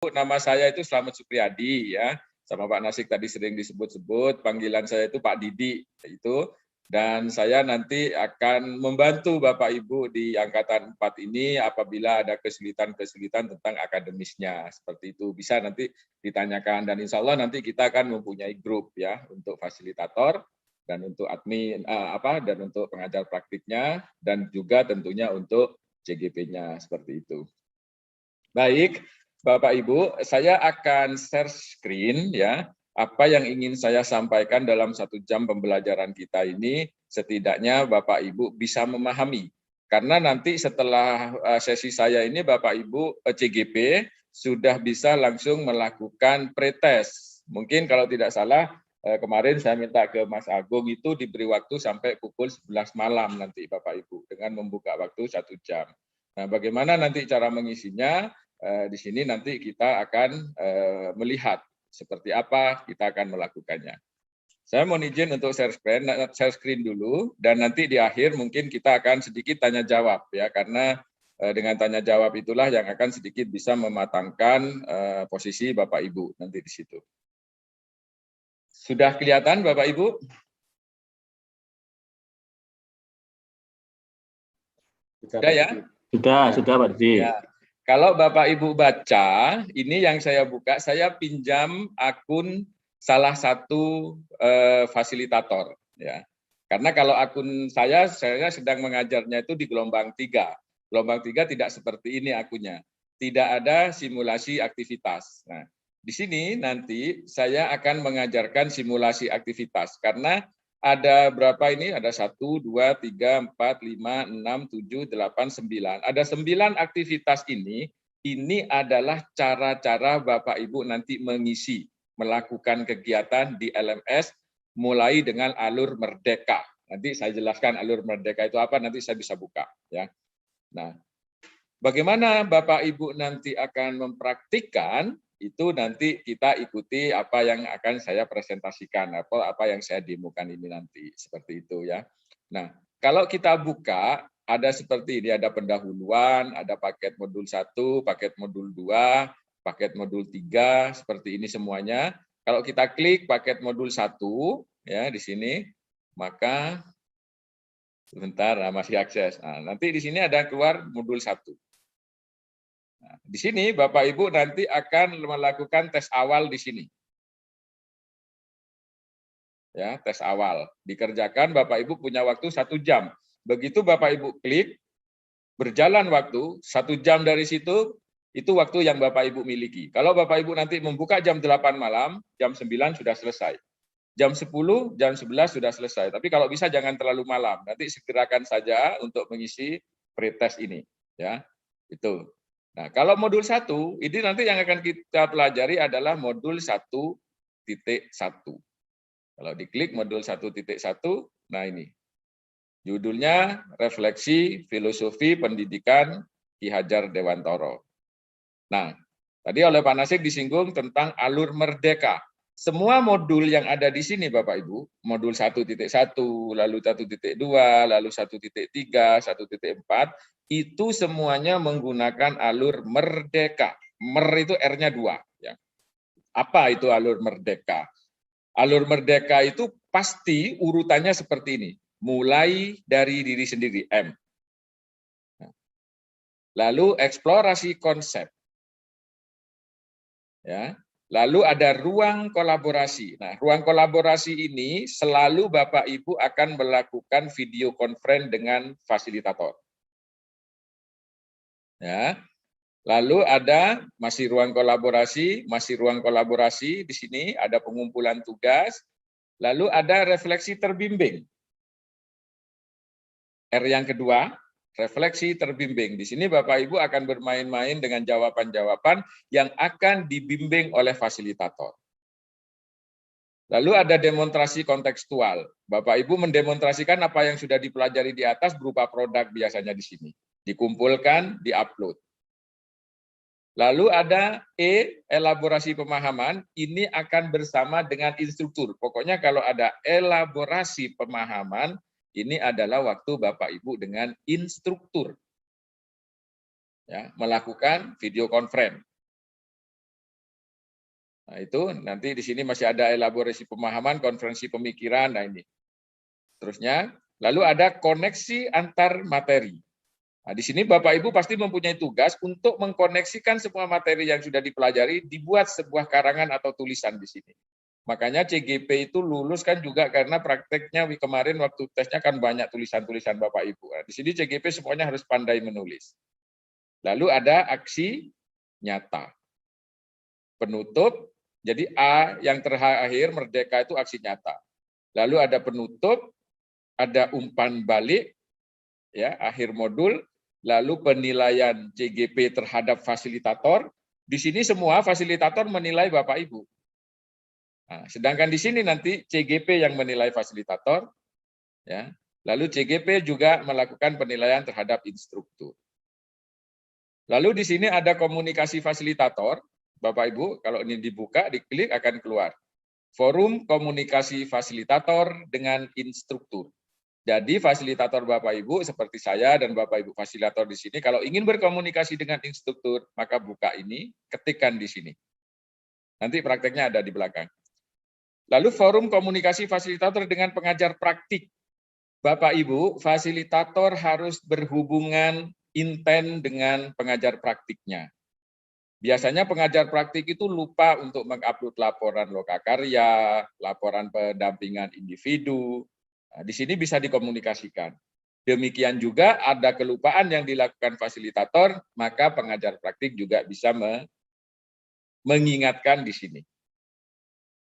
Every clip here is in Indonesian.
Nama saya itu Slamet Supriyadi ya. Sama Pak Nasik tadi sering disebut-sebut, panggilan saya itu Pak Didi itu. Dan saya nanti akan membantu Bapak Ibu di angkatan 4 ini apabila ada kesulitan-kesulitan tentang akademisnya. Seperti itu bisa nanti ditanyakan, dan insya Allah nanti kita akan mempunyai grup ya untuk fasilitator dan untuk admin dan untuk pengajar praktiknya, dan juga tentunya untuk CGP-nya seperti itu. Baik, Bapak Ibu, saya akan share screen ya. Apa yang ingin saya sampaikan dalam 1 jam pembelajaran kita ini, setidaknya Bapak Ibu bisa memahami. Karena nanti setelah sesi saya ini, Bapak Ibu CGP sudah bisa langsung melakukan pretest. Mungkin kalau tidak salah, kemarin saya minta ke Mas Agung itu diberi waktu sampai pukul 11 malam nanti Bapak Ibu, dengan membuka waktu 1 jam. Nah, bagaimana nanti cara mengisinya? Di sini nanti kita akan melihat seperti apa kita akan melakukannya. Saya mohon izin untuk share screen dulu, dan nanti di akhir mungkin kita akan sedikit tanya jawab ya, karena dengan tanya jawab itulah yang akan sedikit bisa mematangkan posisi Bapak Ibu nanti di situ. Sudah kelihatan Bapak Ibu? Sudah ya? Sudah Pak Didi. Ya. Kalau Bapak Ibu baca, ini yang saya buka, saya pinjam akun salah satu fasilitator. Ya. Karena kalau akun saya sedang mengajarnya itu di gelombang 3. Gelombang 3 tidak seperti ini akunnya. Tidak ada simulasi aktivitas. Nah, di sini nanti saya akan mengajarkan simulasi aktivitas. Karena ada berapa ini? Ada 1, 2, 3, 4, 5, 6, 7, 8, 9. Ada 9 aktivitas ini adalah cara-cara Bapak Ibu nanti mengisi, melakukan kegiatan di LMS, mulai dengan alur Merdeka. Nanti saya jelaskan alur Merdeka itu apa, nanti saya bisa buka. Ya. Nah, bagaimana Bapak Ibu nanti akan mempraktikkan, itu nanti kita ikuti apa yang akan saya presentasikan, apa yang saya demokan ini nanti, seperti itu ya. Nah, kalau kita buka, ada seperti ini, ada pendahuluan, ada paket modul 1, paket modul 2, paket modul 3, seperti ini semuanya. Kalau kita klik paket modul 1, ya di sini, maka sebentar, masih akses. Nah, nanti di sini ada keluar modul 1. Nah, di sini Bapak Ibu nanti akan melakukan tes awal di sini. Ya, tes awal dikerjakan, Bapak Ibu punya waktu 1 jam. Begitu Bapak Ibu klik, berjalan waktu 1 jam dari situ, itu waktu yang Bapak Ibu miliki. Kalau Bapak Ibu nanti membuka jam 8 malam, jam 9 sudah selesai. Jam 10, jam 11 sudah selesai. Tapi kalau bisa jangan terlalu malam. Nanti segerakan saja untuk mengisi pretest ini. Ya, itu. Nah, kalau modul 1, ini nanti yang akan kita pelajari adalah modul 1.1. Kalau diklik modul 1.1, nah ini. Judulnya Refleksi Filosofi Pendidikan Ki Hajar Dewantoro. Nah, tadi oleh Pak Nasik disinggung tentang alur Merdeka. Semua modul yang ada di sini Bapak Ibu, modul 1.1, lalu 1.2, lalu 1.3, 1.4, itu semuanya menggunakan alur Merdeka. Itu R-nya 2. Ya. Apa itu alur Merdeka? Alur Merdeka itu pasti urutannya seperti ini. Mulai dari diri sendiri, M. Lalu eksplorasi konsep. Ya. Lalu ada ruang kolaborasi. Nah, ruang kolaborasi ini selalu Bapak Ibu akan melakukan video conference dengan fasilitator. Ya. Lalu ada masih ruang kolaborasi di sini ada pengumpulan tugas. Lalu ada refleksi terbimbing. R yang kedua, refleksi terbimbing. Di sini Bapak Ibu akan bermain-main dengan jawaban-jawaban yang akan dibimbing oleh fasilitator. Lalu ada demonstrasi kontekstual. Bapak Ibu mendemonstrasikan apa yang sudah dipelajari di atas berupa produk biasanya di sini. Dikumpulkan, diupload. Lalu ada E, elaborasi pemahaman. Ini akan bersama dengan instruktur. Pokoknya kalau ada elaborasi pemahaman, ini adalah waktu Bapak Ibu dengan instruktur. Ya, melakukan video conference. Nah, itu nanti di sini masih ada elaborasi pemahaman, konferensi pemikiran, nah ini. Terusnya, lalu ada koneksi antar materi. Nah, di sini Bapak Ibu pasti mempunyai tugas untuk mengkoneksikan semua materi yang sudah dipelajari, dibuat sebuah karangan atau tulisan di sini. Makanya CGP itu lulus kan juga karena prakteknya kemarin waktu tesnya kan banyak tulisan-tulisan Bapak Ibu. Nah, di sini CGP semuanya harus pandai menulis. Lalu ada aksi nyata. Penutup, jadi A yang terakhir merdeka itu aksi nyata. Lalu ada penutup, ada umpan balik, ya akhir modul, lalu penilaian CGP terhadap fasilitator. Di sini semua fasilitator menilai Bapak Ibu. Nah, sedangkan di sini nanti CGP yang menilai fasilitator, ya. Lalu CGP juga melakukan penilaian terhadap instruktur. Lalu di sini ada komunikasi fasilitator, Bapak Ibu, kalau ini dibuka, diklik akan keluar. Forum komunikasi fasilitator dengan instruktur. Jadi fasilitator Bapak Ibu seperti saya dan Bapak Ibu fasilitator di sini, kalau ingin berkomunikasi dengan instruktur, maka buka ini, ketikkan di sini. Nanti prakteknya ada di belakang. Lalu forum komunikasi fasilitator dengan pengajar praktik. Bapak Ibu, fasilitator harus berhubungan inten dengan pengajar praktiknya. Biasanya pengajar praktik itu lupa untuk mengupload laporan lokakarya, laporan pendampingan individu. Nah, di sini bisa dikomunikasikan. Demikian juga ada kelupaan yang dilakukan fasilitator, maka pengajar praktik juga bisa mengingatkan di sini.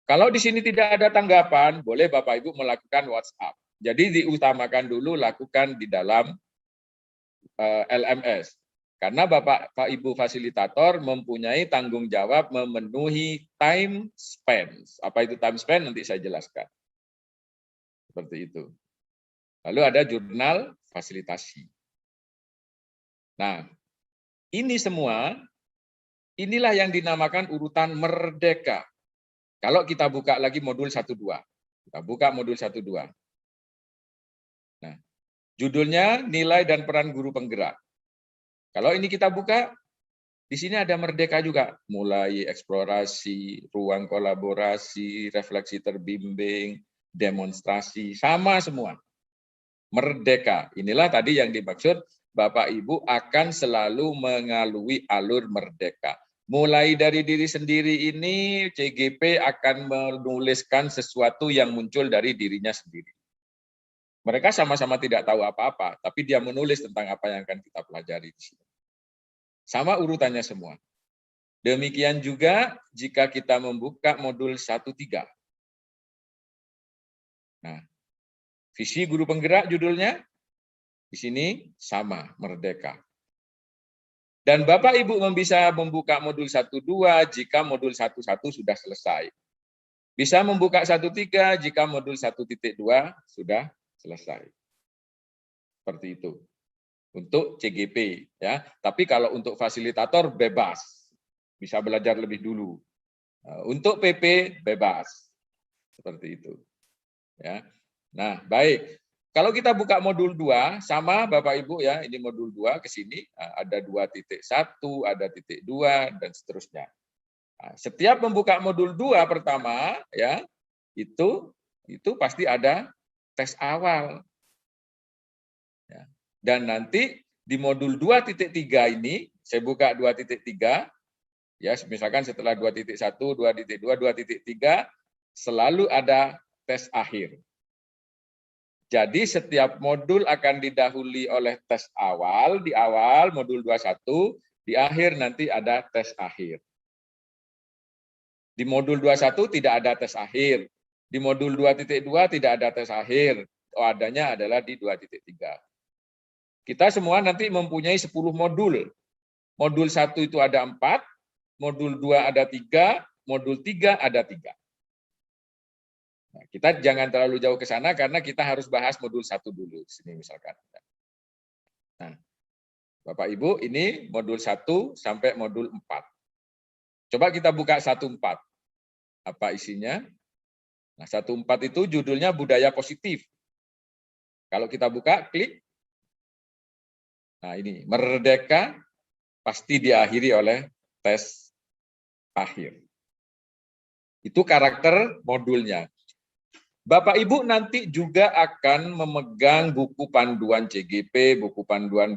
Kalau di sini tidak ada tanggapan, boleh Bapak Ibu melakukan WhatsApp. Jadi diutamakan dulu lakukan di dalam LMS. Karena Bapak Ibu fasilitator mempunyai tanggung jawab memenuhi time spend. Apa itu time spend? Nanti saya jelaskan. Seperti itu. Lalu ada jurnal fasilitasi. Nah, ini semua, inilah yang dinamakan urutan merdeka. Kalau kita buka lagi modul 1-2. Kita buka modul 1-2. Nah, judulnya nilai dan peran guru penggerak. Kalau ini kita buka, di sini ada merdeka juga. Mulai eksplorasi, ruang kolaborasi, refleksi terbimbing, demonstrasi, sama semua. Merdeka. Inilah tadi yang dimaksud Bapak Ibu akan selalu mengalui alur merdeka. Mulai dari diri sendiri ini, CGP akan menuliskan sesuatu yang muncul dari dirinya sendiri. Mereka sama-sama tidak tahu apa-apa, tapi dia menulis tentang apa yang akan kita pelajari di sini. Sama urutannya semua. Demikian juga jika kita membuka modul 1-3. Nah, visi guru penggerak judulnya, di sini sama, merdeka. Dan Bapak Ibu bisa membuka modul 1-2 jika modul 1-1 sudah selesai. Bisa membuka 1-3 jika modul 1.2 sudah selesai. Seperti itu. Untuk CGP ya. Tapi kalau untuk fasilitator bebas. Bisa belajar lebih dulu. Untuk PP bebas. Seperti itu. Ya. Nah, baik. Kalau kita buka modul 2 sama Bapak Ibu ya, ini modul 2 ke sini ada 2.1, ada titik 2 dan seterusnya. Nah, setiap membuka modul 2 pertama ya, itu pasti ada tes awal. Ya. Dan nanti di modul 2.3 ini, saya buka 2.3, ya misalkan setelah 2.1, 2.2, 2.3, selalu ada tes akhir. Jadi setiap modul akan didahului oleh tes awal, di awal modul 21, di akhir nanti ada tes akhir. Di modul 21 tidak ada tes akhir. Di modul 2.2 tidak ada tes akhir. Adanya adalah di 2.3. Kita semua nanti mempunyai 10 modul. Modul 1 itu ada 4, modul 2 ada 3, modul 3 ada 3. Nah, kita jangan terlalu jauh ke sana karena kita harus bahas modul 1 dulu. Sini misalkan. Nah, Bapak Ibu, ini modul 1 sampai modul 4. Coba kita buka 1.4. Apa isinya? Nah, 1.4 itu judulnya budaya positif. Kalau kita buka, klik. Nah, ini merdeka pasti diakhiri oleh tes akhir. Itu karakter modulnya. Bapak Ibu nanti juga akan memegang buku panduan CGP, buku panduan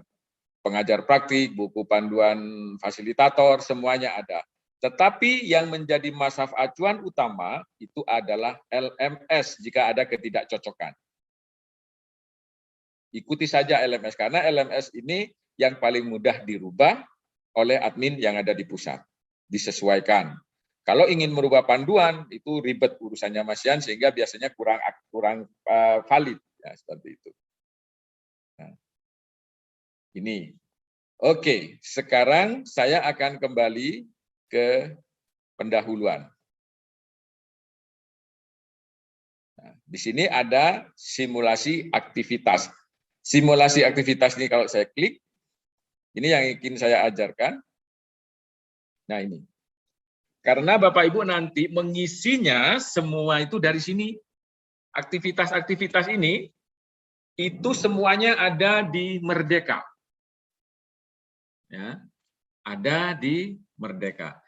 pengajar praktik, buku panduan fasilitator, semuanya ada. Tetapi yang menjadi mazhab acuan utama itu adalah LMS jika ada ketidakcocokan. Ikuti saja LMS, karena LMS ini yang paling mudah dirubah oleh admin yang ada di pusat. Disesuaikan. Kalau ingin merubah panduan, itu ribet urusannya Mas Yan, sehingga biasanya kurang valid. Ya, seperti itu. Nah, ini. Oke, sekarang saya akan kembali ke pendahuluan. Nah, di sini ada simulasi aktivitas. Simulasi aktivitas ini kalau saya klik, ini yang ingin saya ajarkan. Nah ini. Karena Bapak Ibu nanti mengisinya semua itu dari sini. Aktivitas-aktivitas ini, itu semuanya ada di Merdeka. Ya, ada di Merdeka.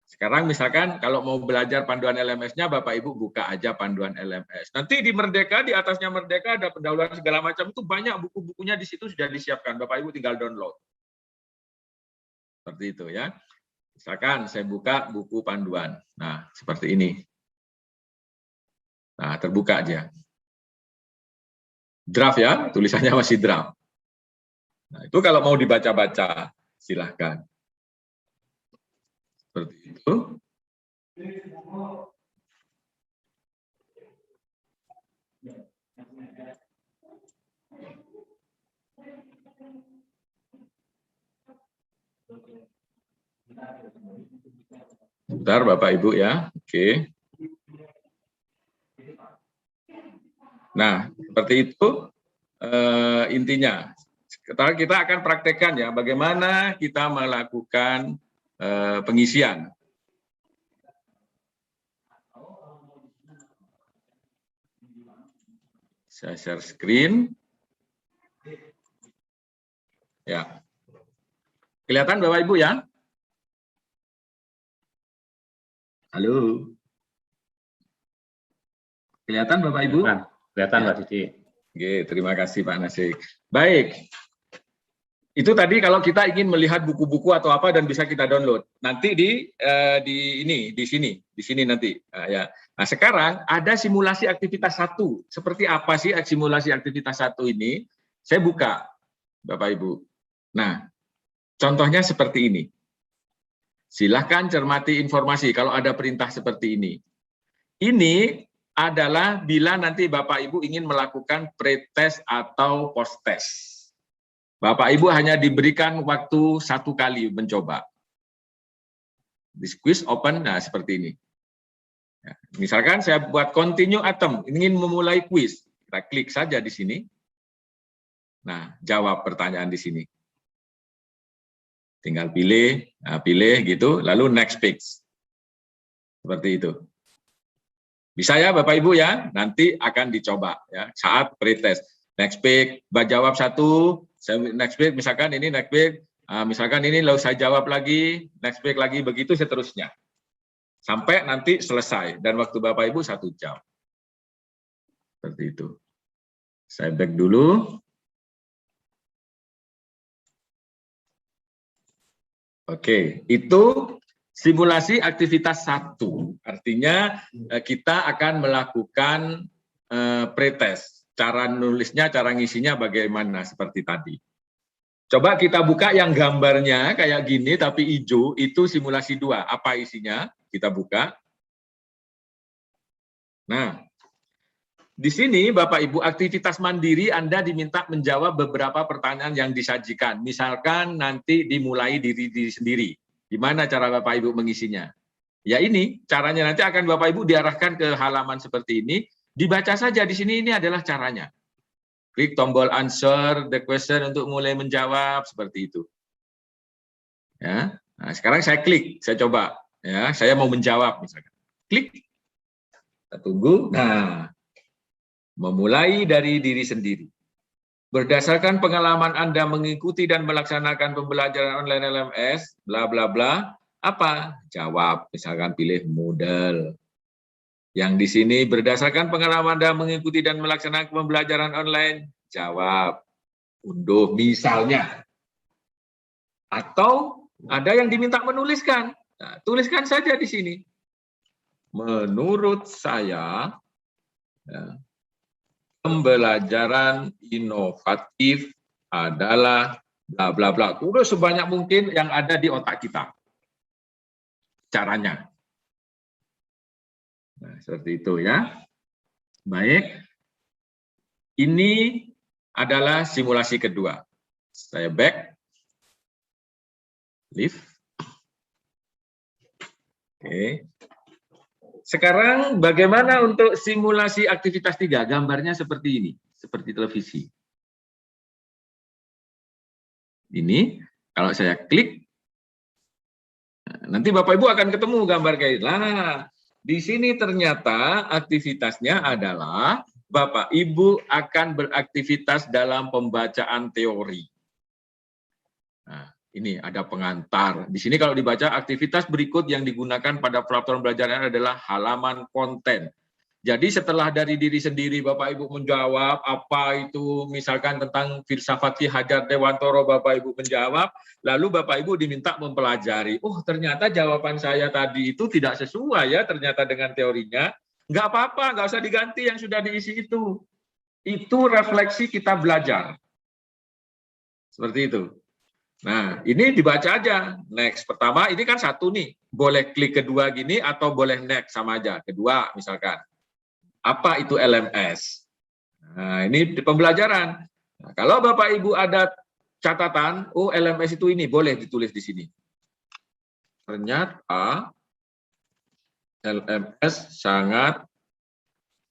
Sekarang misalkan kalau mau belajar panduan LMS-nya, Bapak Ibu buka aja panduan LMS. Nanti di Merdeka, di atasnya Merdeka ada pendahuluan segala macam, itu banyak buku-bukunya di situ sudah disiapkan. Bapak Ibu tinggal download. Seperti itu ya. Misalkan saya buka buku panduan. Nah, seperti ini. Nah, terbuka aja. Draft ya, tulisannya masih draft. Nah, itu kalau mau dibaca-baca, silahkan. Seperti itu. Bentar Bapak Ibu ya. Oke. Nah, seperti itu intinya. Sekarang kita akan praktekkan ya bagaimana kita melakukan pengisian. Saya share screen. Ya. Kelihatan Bapak Ibu ya? Halo. Kelihatan Bapak Ibu? Kelihatan Pak Didi. Oke, terima kasih Pak Nasik. Baik. Itu tadi kalau kita ingin melihat buku-buku atau apa dan bisa kita download. Nanti di sini nanti. Nah, ya. Nah, sekarang ada simulasi aktivitas 1. Seperti apa sih simulasi aktivitas 1 ini? Saya buka, Bapak Ibu. Nah, contohnya seperti ini. Silahkan cermati informasi kalau ada perintah seperti ini. Ini adalah bila nanti Bapak Ibu ingin melakukan pretest atau post-test. Bapak Ibu hanya diberikan waktu 1 kali mencoba. This quiz open, nah seperti ini. Ya, misalkan saya buat continue item, ingin memulai quiz. Kita klik saja di sini. Nah, jawab pertanyaan di sini. Tinggal pilih, nah, pilih gitu, lalu next page. Seperti itu. Bisa ya Bapak Ibu ya, nanti akan dicoba ya saat pretest. Next page, jawab 1, next page misalkan ini next page, misalkan ini lalu saya jawab lagi, next page lagi, begitu seterusnya. Sampai nanti selesai dan waktu Bapak Ibu 1 jam. Seperti itu. Saya back dulu. Oke, itu simulasi aktivitas 1. Artinya kita akan melakukan pretest. Cara nulisnya, cara ngisinya bagaimana seperti tadi. Coba kita buka yang gambarnya kayak gini tapi hijau, itu simulasi 2. Apa isinya? Kita buka. Nah, di sini Bapak Ibu aktivitas mandiri Anda diminta menjawab beberapa pertanyaan yang disajikan. Misalkan nanti dimulai diri sendiri. Gimana cara Bapak Ibu mengisinya? Ya ini, caranya nanti akan Bapak Ibu diarahkan ke halaman seperti ini. Dibaca saja di sini, ini adalah caranya. Klik tombol answer the question untuk mulai menjawab seperti itu. Ya. Nah, sekarang saya klik, saya coba. Ya, saya mau menjawab misalkan. Klik. Kita tunggu. Nah, memulai dari diri sendiri. Berdasarkan pengalaman Anda mengikuti dan melaksanakan pembelajaran online LMS, bla bla bla, apa? Jawab, misalkan pilih model. Yang di sini berdasarkan pengalaman Anda mengikuti dan melaksanakan pembelajaran online, jawab, unduh misalnya. Atau ada yang diminta menuliskan. Nah, tuliskan saja di sini. Menurut saya, ya, pembelajaran inovatif adalah bla bla bla. Udah sebanyak mungkin yang ada di otak kita. Caranya. Nah, seperti itu ya. Baik. Ini adalah simulasi kedua. Saya back. Leave. Oke. Sekarang bagaimana untuk simulasi aktivitas 3? Gambarnya seperti ini, seperti televisi. Ini kalau saya klik, nanti Bapak Ibu akan ketemu gambar kayak ini. Nah, di sini ternyata aktivitasnya adalah Bapak Ibu akan beraktivitas dalam pembacaan teori. Nah, ini ada pengantar. Di sini kalau dibaca, aktivitas berikut yang digunakan pada platform belajar adalah halaman konten. Jadi setelah dari diri sendiri Bapak Ibu menjawab apa itu misalkan tentang filsafat Ki Hajar Dewantoro, Bapak Ibu menjawab, lalu Bapak Ibu diminta mempelajari. Oh, ternyata jawaban saya tadi itu tidak sesuai ya ternyata dengan teorinya. Nggak apa-apa, nggak usah diganti yang sudah diisi itu. Itu refleksi kita belajar. Seperti itu. Nah, ini dibaca aja. Next. Pertama, ini kan satu nih. Boleh klik kedua gini atau boleh next sama aja. Kedua misalkan. Apa itu LMS? Nah, ini pembelajaran. Nah, kalau Bapak Ibu ada catatan, oh LMS itu ini, boleh ditulis di sini. Ternyata LMS sangat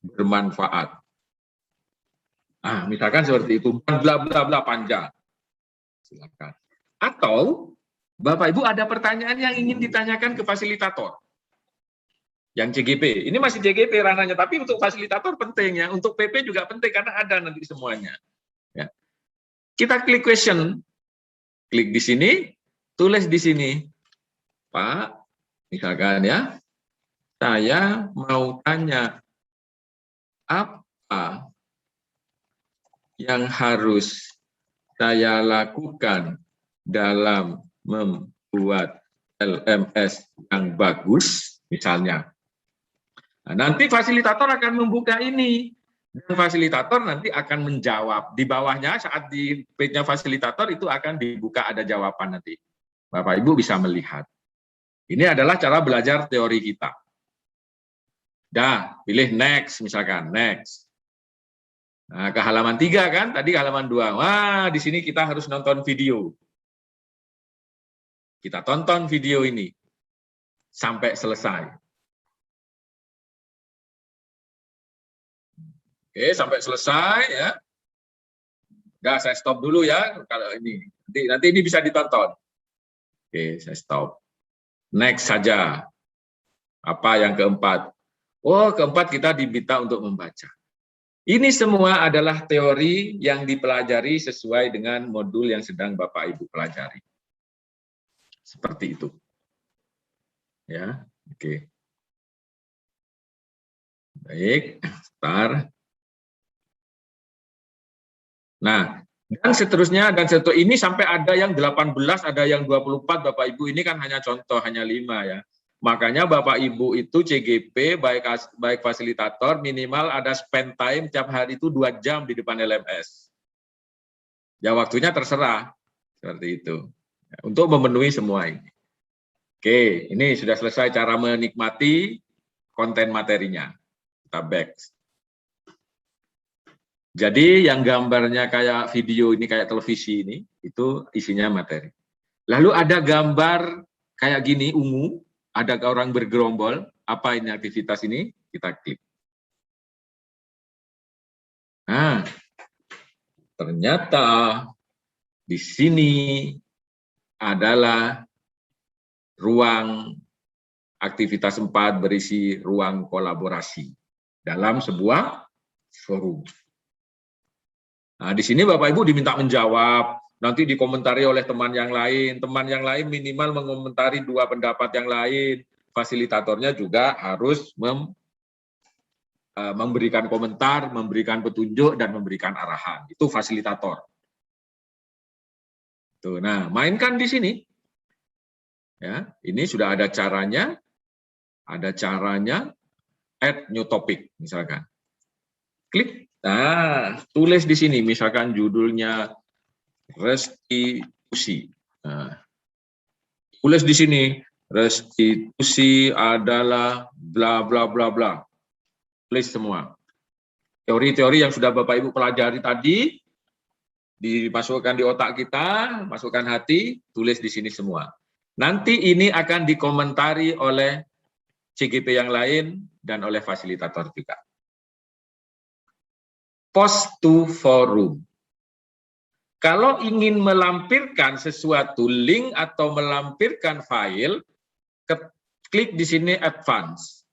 bermanfaat. Nah, misalkan seperti itu, bla bla bla panjang. Silakan. Atau Bapak Ibu ada pertanyaan yang ingin ditanyakan ke fasilitator. Yang CGP, ini masih CGP ranahnya, tapi untuk fasilitator penting ya, untuk PP juga penting karena ada nanti semuanya. Ya. Kita klik question, klik di sini, tulis di sini, Pak, misalkan ya, saya mau tanya apa yang harus saya lakukan dalam membuat LMS yang bagus, misalnya. Nah, nanti fasilitator akan membuka ini, dan fasilitator nanti akan menjawab. Di bawahnya saat di page-nya fasilitator itu akan dibuka ada jawaban nanti. Bapak Ibu bisa melihat. Ini adalah cara belajar teori kita. Dah, pilih next misalkan, next. Nah, ke halaman 3 kan, tadi ke halaman 2. Wah, di sini kita harus nonton video. Kita tonton video ini sampai selesai. Oke, sampai selesai ya. Udah, saya stop dulu ya kalau ini. Nanti ini bisa ditonton. Oke, saya stop. Next saja. Apa yang keempat? Oh, keempat kita diminta untuk membaca. Ini semua adalah teori yang dipelajari sesuai dengan modul yang sedang Bapak Ibu pelajari. Seperti itu. Ya, oke. Baik, sebentar. Nah, dan seterusnya, ini sampai ada yang 18, ada yang 24, Bapak Ibu, ini kan hanya contoh, hanya 5 ya. Makanya Bapak Ibu itu CGP, baik fasilitator, minimal ada spend time tiap hari itu 2 jam di depan LMS. Ya waktunya terserah, seperti itu. Untuk memenuhi semua ini. Oke, ini sudah selesai cara menikmati konten materinya. Kita back. Jadi yang gambarnya kayak video ini, kayak televisi ini, itu isinya materi. Lalu ada gambar kayak gini, ungu, ada orang bergerombol, apa ini aktivitas ini? Kita klik. Nah, ternyata di sini adalah ruang aktivitas 4 berisi ruang kolaborasi dalam sebuah forum. Nah, di sini Bapak Ibu diminta menjawab, nanti dikomentari oleh teman yang lain. Teman yang lain minimal mengomentari 2 pendapat yang lain. Fasilitatornya juga harus memberikan komentar, memberikan petunjuk, dan memberikan arahan. Itu fasilitator. Tuh, nah, mainkan di sini. Ya, ini sudah ada caranya. Ada caranya. Add new topic, misalkan. Klik. Nah, tulis di sini, misalkan judulnya restitusi. Nah, tulis di sini, restitusi adalah bla bla bla bla. Tulis semua. Teori-teori yang sudah Bapak Ibu pelajari tadi, dimasukkan di otak kita, masukkan hati, tulis di sini semua. Nanti ini akan dikomentari oleh CGP yang lain dan oleh fasilitator juga. Post to forum. Kalau ingin melampirkan sesuatu link atau melampirkan file, klik di sini advance.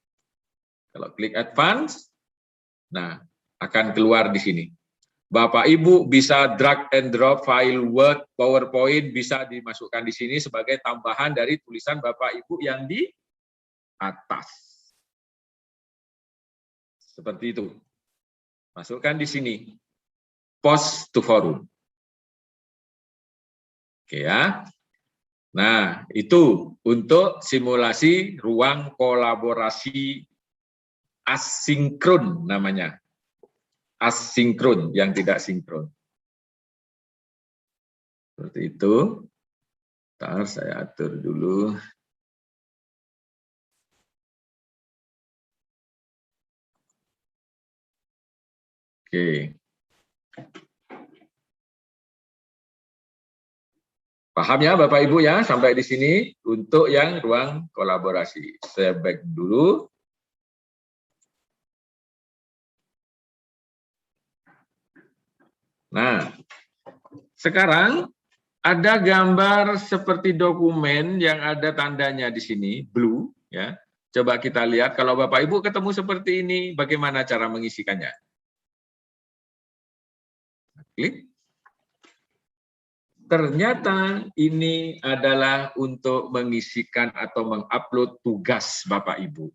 Kalau klik advance, nah akan keluar di sini. Bapak Ibu bisa drag and drop file Word, PowerPoint, bisa dimasukkan di sini sebagai tambahan dari tulisan Bapak Ibu yang di atas. Seperti itu. Masukkan di sini. Post to forum. Oke ya. Nah, itu untuk simulasi ruang kolaborasi asinkron namanya. Asinkron, yang tidak sinkron. Seperti itu. Ntar saya atur dulu. Oke. Paham ya Bapak Ibu ya sampai di sini untuk yang ruang kolaborasi. Saya back dulu. Nah, sekarang ada gambar seperti dokumen yang ada tandanya di sini, blue ya. Coba kita lihat kalau Bapak Ibu ketemu seperti ini, bagaimana cara mengisikannya? Klik. Ternyata ini adalah untuk mengisikan atau mengupload tugas Bapak Ibu.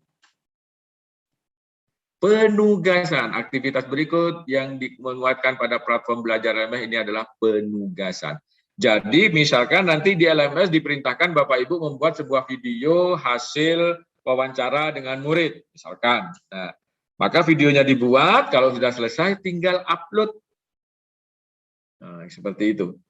Penugasan, aktivitas berikut yang menguatkan pada platform belajar LMS ini adalah penugasan. Jadi misalkan nanti di LMS diperintahkan Bapak Ibu membuat sebuah video hasil wawancara dengan murid, misalkan. Nah, maka videonya dibuat, kalau sudah selesai tinggal upload. Nah, seperti itu.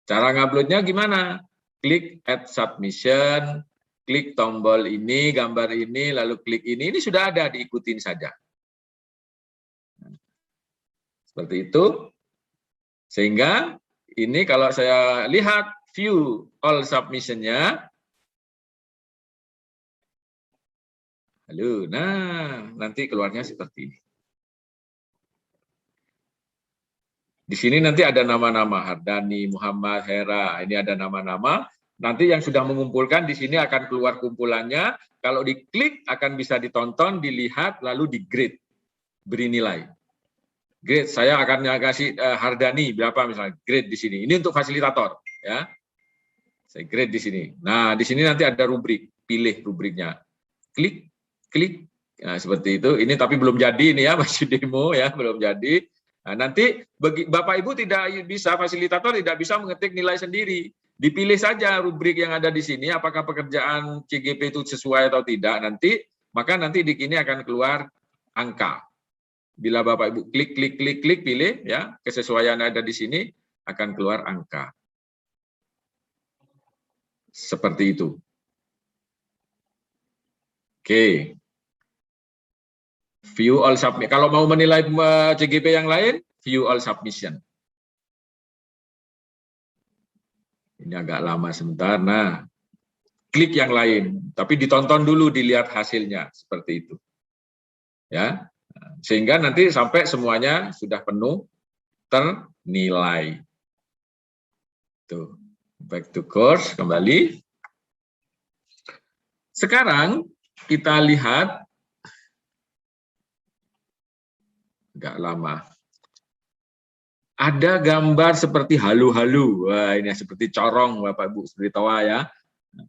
Cara nguploadnya gimana? Klik add submission, klik tombol ini, gambar ini, lalu klik ini sudah ada, diikutin saja. Seperti itu. Sehingga ini kalau saya lihat view all submission-nya, lalu, nah nanti keluarnya seperti ini. Di sini nanti ada nama-nama, Hardani, Muhammad, Hera, ini ada nama-nama. Nanti yang sudah mengumpulkan di sini akan keluar kumpulannya. Kalau diklik akan bisa ditonton, dilihat, lalu di-grade, beri nilai. Grade, saya akan kasih Hardani berapa misalnya, grade di sini. Ini untuk fasilitator, ya. Saya grade di sini. Nah, di sini nanti ada rubrik, pilih rubriknya. Klik, klik. Nah, seperti itu. Ini tapi belum jadi ini ya, masih demo ya, belum jadi. Nah, nanti bagi Bapak Ibu tidak bisa, fasilitator tidak bisa mengetik nilai sendiri. Dipilih saja rubrik yang ada di sini, apakah pekerjaan CGP itu sesuai atau tidak. Maka nanti di sini akan keluar angka. Bila Bapak Ibu klik, klik, klik, klik, pilih ya, kesesuaian ada di sini akan keluar angka. Seperti itu. Oke. View all submission. Kalau mau menilai CGP yang lain, view all submission. Ini agak lama sebentar. Nah, klik yang lain, tapi ditonton dulu, dilihat hasilnya seperti itu. Ya. Sehingga nanti sampai semuanya sudah penuh ternilai. Tuh. Back to course kembali. Sekarang kita lihat agak lama. Ada gambar seperti halu-halu. Wah, ini seperti corong Bapak Ibu, seperti toa ya.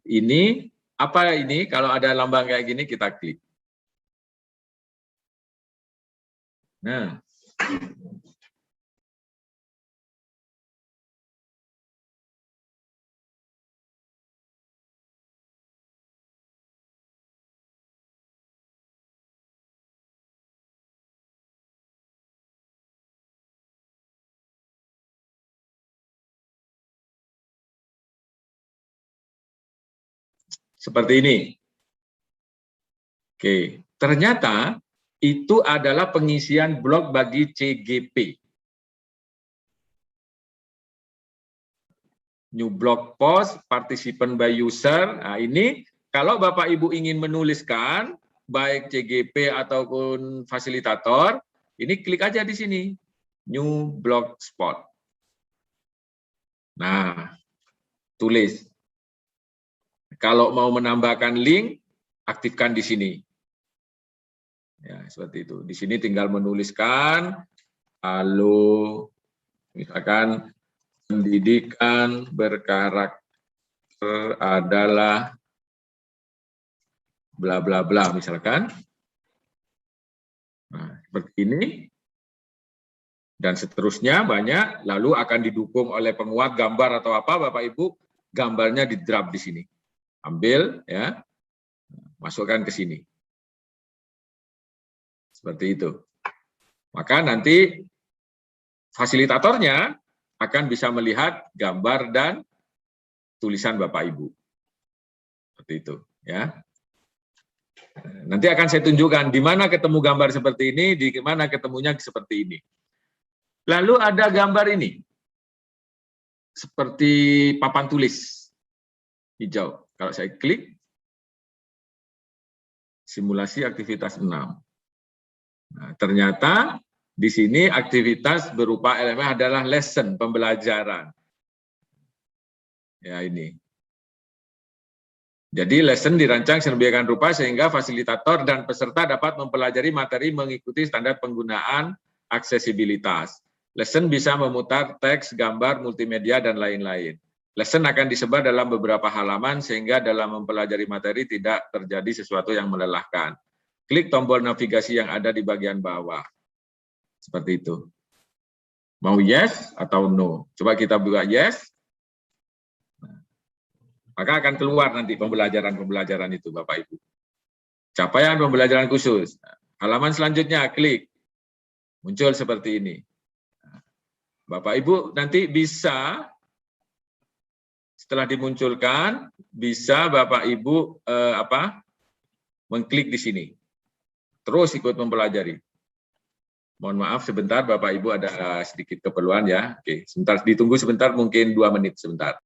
Ini apa ini? Kalau ada lambang kayak gini kita klik. Nah, seperti ini. Oke, ternyata itu adalah pengisian blog bagi CGP. New blog post, participant by user. Nah, ini kalau Bapak Ibu ingin menuliskan, baik CGP ataupun fasilitator, ini klik aja di sini, New blog spot. Nah, tulis. Kalau mau menambahkan link, aktifkan di sini. Ya, seperti itu. Di sini tinggal menuliskan, halo, misalkan, pendidikan berkarakter adalah bla bla bla misalkan. Nah, seperti ini. Dan seterusnya banyak, lalu akan didukung oleh penguat gambar atau apa, Bapak Ibu, gambarnya di drop di sini. Ambil ya. Masukkan ke sini. Seperti itu. Maka nanti fasilitatornya akan bisa melihat gambar dan tulisan Bapak Ibu. Seperti itu, ya. Nanti akan saya tunjukkan di mana ketemu gambar seperti ini, di mana ketemunya seperti ini. Lalu ada gambar ini. Seperti papan tulis hijau. Kalau saya klik simulasi aktivitas 6. Nah, ternyata di sini aktivitas berupa elemen adalah lesson, pembelajaran. Ya, ini. Jadi lesson dirancang sedemikian rupa sehingga fasilitator dan peserta dapat mempelajari materi mengikuti standar penggunaan aksesibilitas. Lesson bisa memutar teks, gambar, multimedia, dan lain-lain. Lesson akan disebar dalam beberapa halaman sehingga dalam mempelajari materi tidak terjadi sesuatu yang melelahkan. Klik tombol navigasi yang ada di bagian bawah. Seperti itu. Mau yes atau no? Coba kita buka yes. Maka akan keluar nanti pembelajaran-pembelajaran itu, Bapak Ibu. Capaian pembelajaran khusus. Halaman selanjutnya, klik. Muncul seperti ini. Bapak Ibu nanti bisa, setelah dimunculkan, bisa Bapak Ibu mengklik di sini. Terus ikut mempelajari. Mohon maaf sebentar, Bapak Ibu ada sedikit keperluan ya. Oke, sebentar, ditunggu sebentar, mungkin 2 menit sebentar.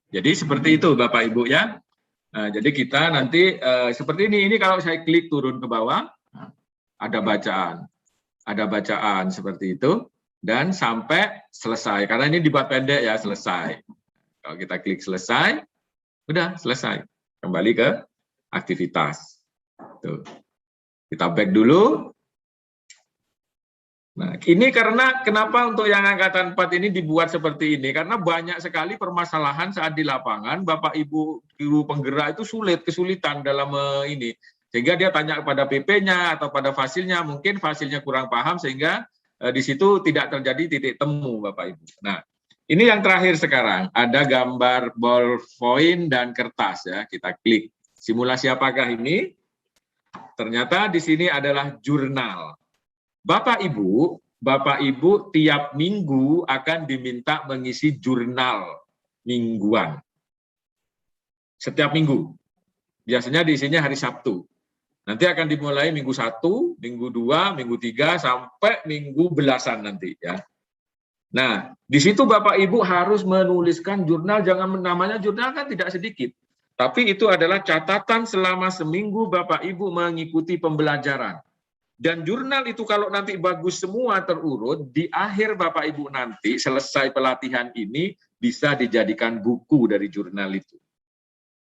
Jadi seperti itu Bapak Ibu ya. Nah, jadi kita nanti seperti ini kalau saya klik turun ke bawah, ada bacaan seperti itu, dan sampai selesai. Karena ini dibuat pendek ya, selesai. Kalau kita klik selesai, udah selesai. Kembali ke aktivitas. Tuh. Kita back dulu. Nah, ini karena kenapa untuk yang angkatan 4 ini dibuat seperti ini? Karena banyak sekali permasalahan saat di lapangan, Bapak Ibu guru penggerak itu kesulitan dalam ini. Sehingga dia tanya kepada PP-nya atau pada fasilnya, mungkin fasilnya kurang paham sehingga di situ tidak terjadi titik temu Bapak Ibu. Nah, ini yang terakhir sekarang, ada gambar ballpoint dan kertas ya, kita klik. Simulasi apakah ini? Ternyata di sini adalah jurnal. Bapak Ibu tiap minggu akan diminta mengisi jurnal mingguan. setiap minggu. Biasanya diisinya hari Sabtu. Nanti akan dimulai minggu 1, minggu 2, minggu 3, sampai minggu belasan nanti ya. Nah, di situ Bapak Ibu harus menuliskan jurnal, jangan namanya jurnal kan tidak sedikit. Tapi itu adalah catatan selama seminggu Bapak Ibu mengikuti pembelajaran. Dan jurnal itu kalau nanti bagus semua terurut, di akhir Bapak Ibu nanti selesai pelatihan ini bisa dijadikan buku dari jurnal itu.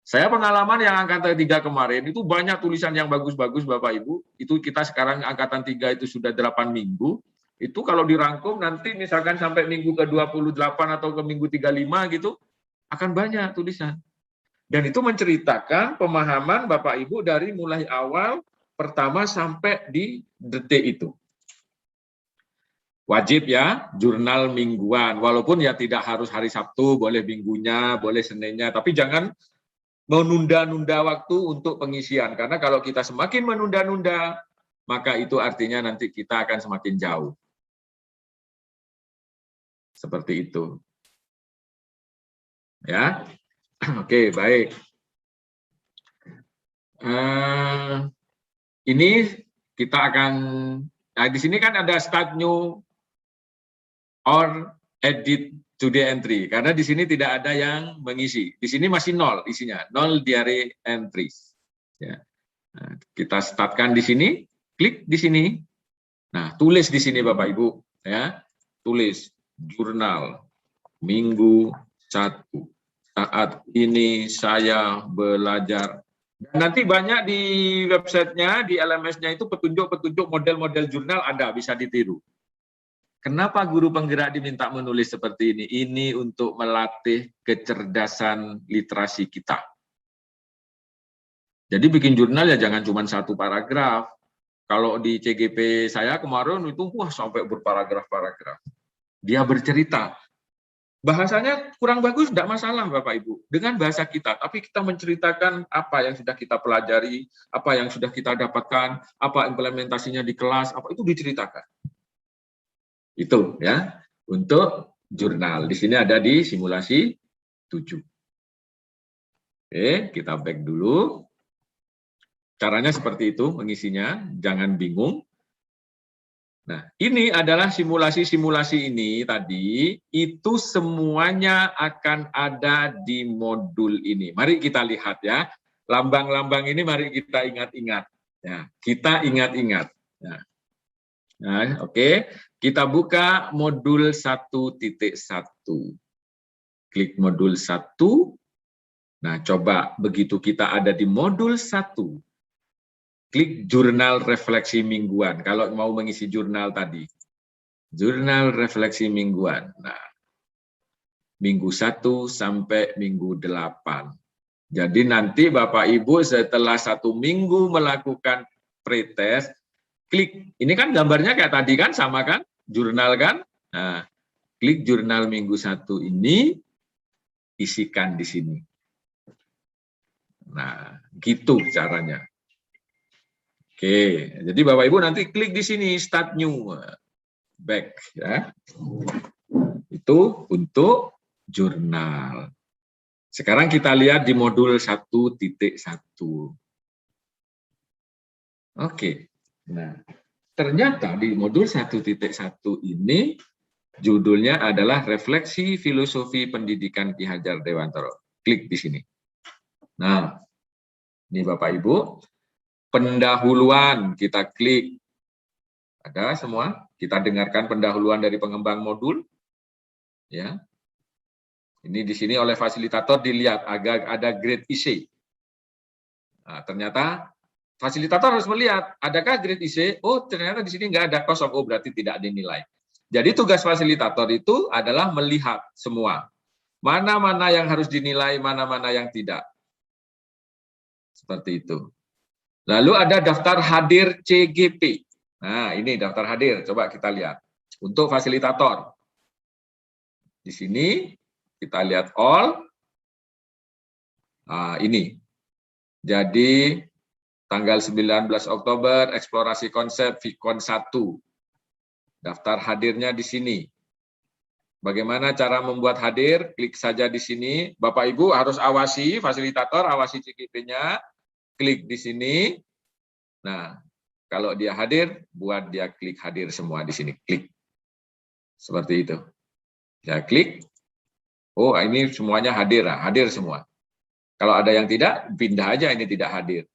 Saya pengalaman yang angkatan 3 kemarin itu banyak tulisan yang bagus-bagus Bapak Ibu. Itu kita sekarang angkatan 3 itu sudah 8 minggu. Itu kalau dirangkum nanti misalkan sampai minggu ke-28 atau ke minggu 35 gitu, akan banyak tulisan. Dan itu menceritakan pemahaman Bapak Ibu dari mulai awal pertama sampai di detik itu. Wajib ya, jurnal mingguan. Walaupun ya tidak harus hari Sabtu, boleh minggunya, boleh Seninnya. Tapi jangan menunda-nunda waktu untuk pengisian. Karena kalau kita semakin menunda-nunda, maka itu artinya nanti kita akan semakin jauh. Seperti itu. Ya, oke, baik. Ini kita akan, nah di sini kan ada start new or edit today entry, karena di sini tidak ada yang mengisi. Di sini masih nol isinya, nol diary entries. Ya. Nah, kita startkan di sini, klik di sini. Nah, tulis di sini Bapak Ibu, ya, tulis jurnal minggu 1. Saat ini saya belajar. Dan nanti banyak di websitenya, di LMS-nya itu petunjuk-petunjuk model-model jurnal ada, bisa ditiru. Kenapa guru penggerak diminta menulis seperti ini? Ini untuk melatih kecerdasan literasi kita. Jadi bikin jurnal ya jangan cuma 1 paragraf. Kalau di CGP saya kemarin itu wah sampai berparagraf-paragraf. Dia bercerita. Bahasanya kurang bagus, tidak masalah Bapak Ibu. Dengan bahasa kita, tapi kita menceritakan apa yang sudah kita pelajari, apa yang sudah kita dapatkan, apa implementasinya di kelas, apa itu diceritakan. Itu ya, untuk jurnal. Di sini ada di simulasi 7. Oke, kita back dulu. Caranya seperti itu mengisinya, jangan bingung. Nah, ini adalah simulasi-simulasi ini tadi, itu semuanya akan ada di modul ini. Mari kita lihat ya, lambang-lambang ini mari kita ingat-ingat. Ya, kita ingat-ingat. Nah, oke. Kita buka modul 1.1. Klik modul 1. Nah, coba begitu kita ada di modul 1. Klik jurnal refleksi mingguan, kalau mau mengisi jurnal tadi. Jurnal refleksi mingguan. Nah, minggu 1 sampai minggu 8. Jadi nanti Bapak Ibu setelah 1 minggu melakukan pretest, klik. Ini kan gambarnya kayak tadi kan, sama kan? Jurnal kan? Nah, klik jurnal minggu 1 ini, isikan di sini. Nah, gitu caranya. Oke, jadi Bapak Ibu nanti klik di sini start new back ya. Itu untuk jurnal. Sekarang kita lihat di modul 1.1. Oke. Nah, ternyata di modul 1.1 ini judulnya adalah Refleksi Filosofi Pendidikan Ki Hajar Dewantara. Klik di sini. Nah, ini Bapak Ibu. Pendahuluan kita klik, ada semua. Kita dengarkan pendahuluan dari pengembang modul, ya. Ini di sini oleh fasilitator dilihat agak ada grade IC. Nah, ternyata fasilitator harus melihat adakah grade IC. Oh, ternyata di sini nggak ada kosong. Oh, berarti tidak dinilai. Jadi tugas fasilitator itu adalah melihat semua. Mana-mana yang harus dinilai, mana-mana yang tidak. Seperti itu. Lalu ada daftar hadir CGP. Nah, ini daftar hadir. Coba kita lihat. Untuk fasilitator. Di sini kita lihat all. Nah, ini. Jadi tanggal 19 Oktober eksplorasi konsep Vicon 1. Daftar hadirnya di sini. Bagaimana cara membuat hadir? Klik saja di sini. Bapak Ibu harus awasi, fasilitator awasi CGP-nya. Klik di sini. Nah, kalau dia hadir, buat dia klik hadir semua di sini. Klik. Seperti itu. Ya, klik. Oh, ini semuanya hadir. Nah, hadir semua. Kalau ada yang tidak, pindah aja ini tidak hadir.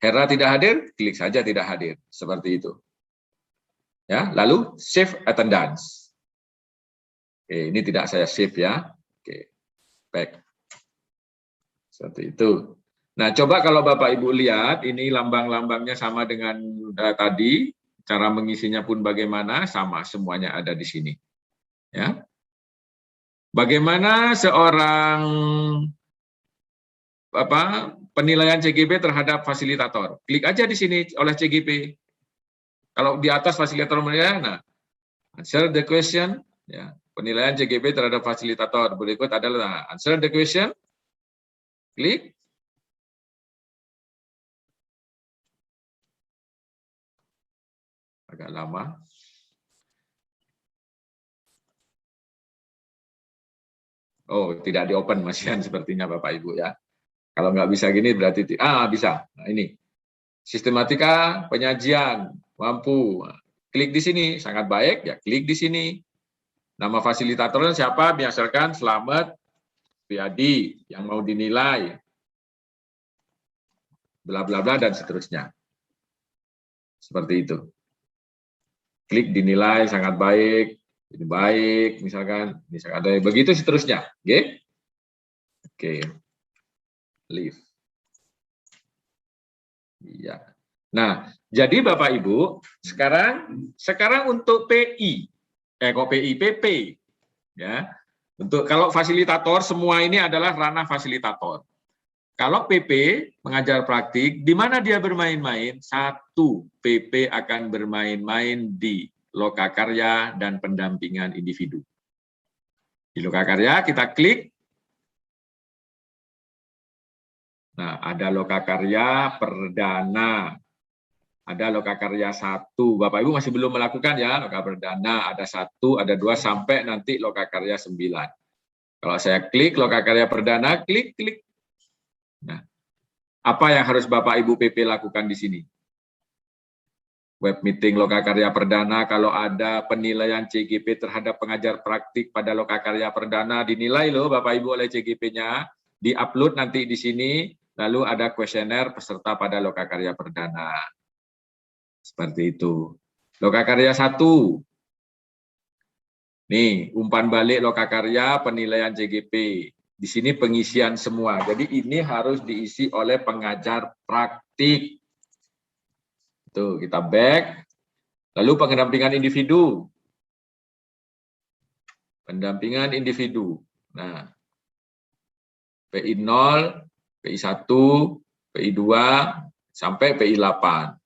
Hera tidak hadir, klik saja tidak hadir. Seperti itu. Ya, lalu save attendance. Oke, ini tidak saya save ya. Oke, back. Seperti itu. Nah, coba kalau Bapak Ibu lihat, ini lambang-lambangnya sama dengan tadi. Cara mengisinya pun bagaimana, sama semuanya ada di sini. Ya. Bagaimana seorang penilaian CGP terhadap fasilitator? Klik aja di sini oleh CGP. Kalau di atas fasilitator menilai, nah, answer the question. Ya, penilaian CGP terhadap fasilitator. Berikut adalah answer the question. Klik. Agak lama. Oh, tidak di open masihan sepertinya Bapak Ibu ya. Kalau nggak bisa gini berarti bisa. Nah, ini sistematika penyajian mampu. Klik di sini sangat baik ya. Klik di sini. Nama fasilitatornya siapa? Misalkan Slamet Priadi yang mau dinilai. Bla bla bla dan seterusnya. Seperti itu. Klik dinilai sangat baik. Ini baik, misalkan ada begitu seterusnya. Oke. Oke. Leave. Iya. Nah, jadi Bapak Ibu, sekarang untuk PI, kok PI, PP, ya. Untuk kalau fasilitator semua ini adalah ranah fasilitator. Kalau PP mengajar praktik, di mana dia bermain-main? Satu, PP akan bermain-main di lokakarya dan pendampingan individu. Di lokakarya kita klik. Nah, ada lokakarya perdana. Ada lokakarya 1. Bapak Ibu masih belum melakukan ya, lokakarya perdana ada 1, ada 2 sampai nanti lokakarya 9. Kalau saya klik lokakarya perdana, klik. Nah, apa yang harus Bapak Ibu PP lakukan di sini? Web meeting lokakarya perdana, kalau ada penilaian CGP terhadap pengajar praktik pada lokakarya perdana, dinilai loh Bapak Ibu oleh CGP-nya, di-upload nanti di sini, lalu ada kuesioner peserta pada lokakarya perdana. Seperti itu. Lokakarya 1. Nih, umpan balik lokakarya penilaian CGP. Di sini pengisian semua. Jadi ini harus diisi oleh pengajar praktik. Tuh, kita back. Lalu pendampingan individu. Pendampingan individu. Nah, PI 0, PI 1, PI 2, sampai PI 8.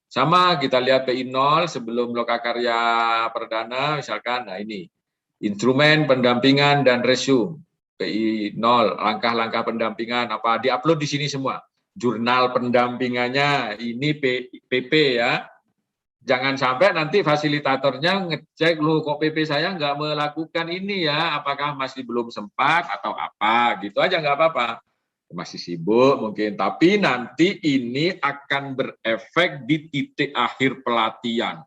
Sama, kita lihat PI 0 sebelum lokakarya perdana, misalkan, nah ini, instrumen pendampingan dan resume. PI 0, langkah-langkah pendampingan, apa, di-upload di sini semua. Jurnal pendampingannya, ini PP ya. Jangan sampai nanti fasilitatornya ngecek, loh kok PP saya nggak melakukan ini ya, apakah masih belum sempat atau apa, gitu aja nggak apa-apa. Masih sibuk mungkin, tapi nanti ini akan berefek di titik akhir pelatihan.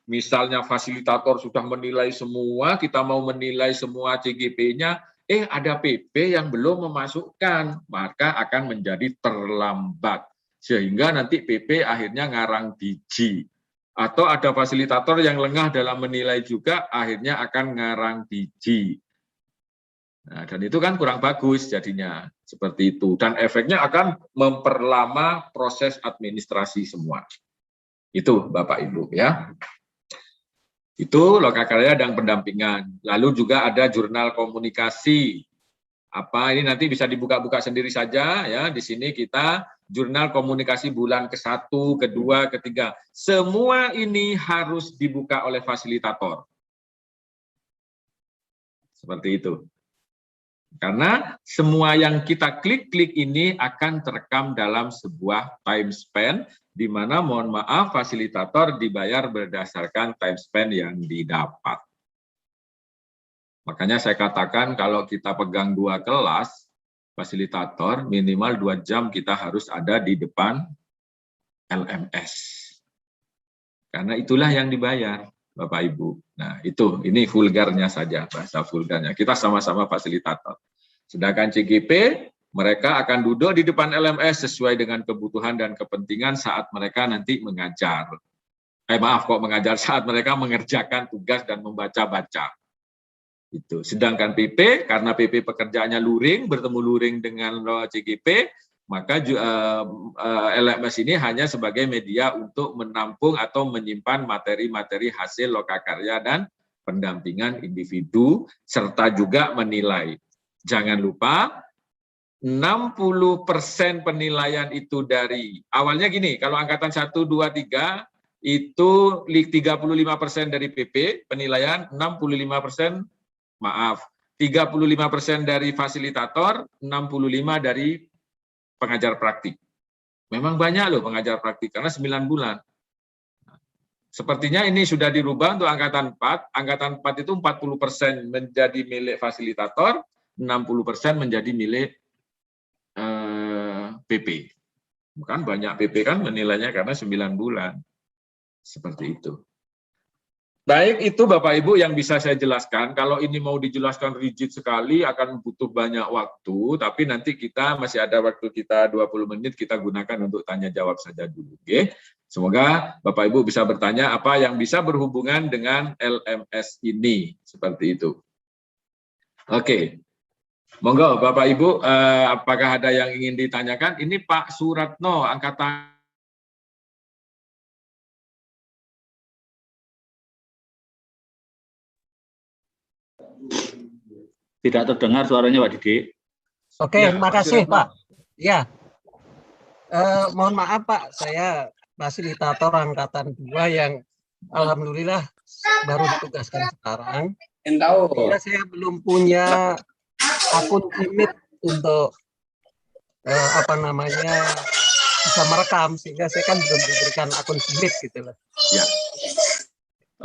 Misalnya fasilitator sudah menilai semua, kita mau menilai semua CGP-nya, ada PP yang belum memasukkan, maka akan menjadi terlambat. Sehingga nanti PP akhirnya ngarang biji. Atau ada fasilitator yang lengah dalam menilai juga, akhirnya akan ngarang biji. Nah, dan itu kan kurang bagus jadinya, seperti itu. Dan efeknya akan memperlama proses administrasi semua. Itu Bapak Ibu ya. Itu lokakarya dan pendampingan. Lalu juga ada jurnal komunikasi. Apa ini nanti bisa dibuka-buka sendiri saja ya. Di sini kita jurnal komunikasi bulan ke-1, ke-2, ke-3. Semua ini harus dibuka oleh fasilitator. Seperti itu. Karena semua yang kita klik-klik ini akan terekam dalam sebuah time span, di mana mohon maaf fasilitator dibayar berdasarkan time span yang didapat. Makanya saya katakan kalau kita pegang 2 kelas, fasilitator minimal 2 jam kita harus ada di depan LMS. Karena itulah yang dibayar, Bapak Ibu. Nah, ini vulgarnya saja, bahasa vulgarnya. Kita sama-sama fasilitator. Sedangkan CGP, mereka akan duduk di depan LMS sesuai dengan kebutuhan dan kepentingan saat mereka nanti mengajar. Saat mereka mengerjakan tugas dan membaca-baca. Sedangkan PP, karena PP pekerjaannya luring, bertemu luring dengan CGP, maka LMS ini hanya sebagai media untuk menampung atau menyimpan materi-materi hasil lokakarya dan pendampingan individu, serta juga menilai. Jangan lupa, 60% penilaian itu dari, awalnya gini, kalau angkatan 1, 2, 3, itu 35% dari PP, penilaian 35%, 35% dari fasilitator, 65% dari pengajar praktik. Memang banyak loh pengajar praktik, karena 9 bulan. Sepertinya ini sudah dirubah untuk angkatan 4. Angkatan 4 itu 40% menjadi milik fasilitator, 60% menjadi milik PP. Bukan banyak PP kan menilainya karena 9 bulan. Seperti itu. Baik, itu Bapak Ibu yang bisa saya jelaskan. Kalau ini mau dijelaskan rigid sekali akan butuh banyak waktu, tapi nanti kita masih ada waktu kita 20 menit kita gunakan untuk tanya jawab saja dulu. Oke? Semoga Bapak Ibu bisa bertanya apa yang bisa berhubungan dengan LMS ini. Seperti itu. Oke. Monggo Bapak Ibu, apakah ada yang ingin ditanyakan? Ini Pak Suratno, angkatan Tidak terdengar suaranya Pak Didi. Oke, ya, makasih Pak. Ya, mohon maaf Pak, saya fasilitator angkatan 2 yang alhamdulillah baru ditugaskan sekarang. Sehingga saya belum punya akun Gmeet untuk bisa merekam, sehingga saya kan belum diberikan akun Gmeet gitu loh. Ya.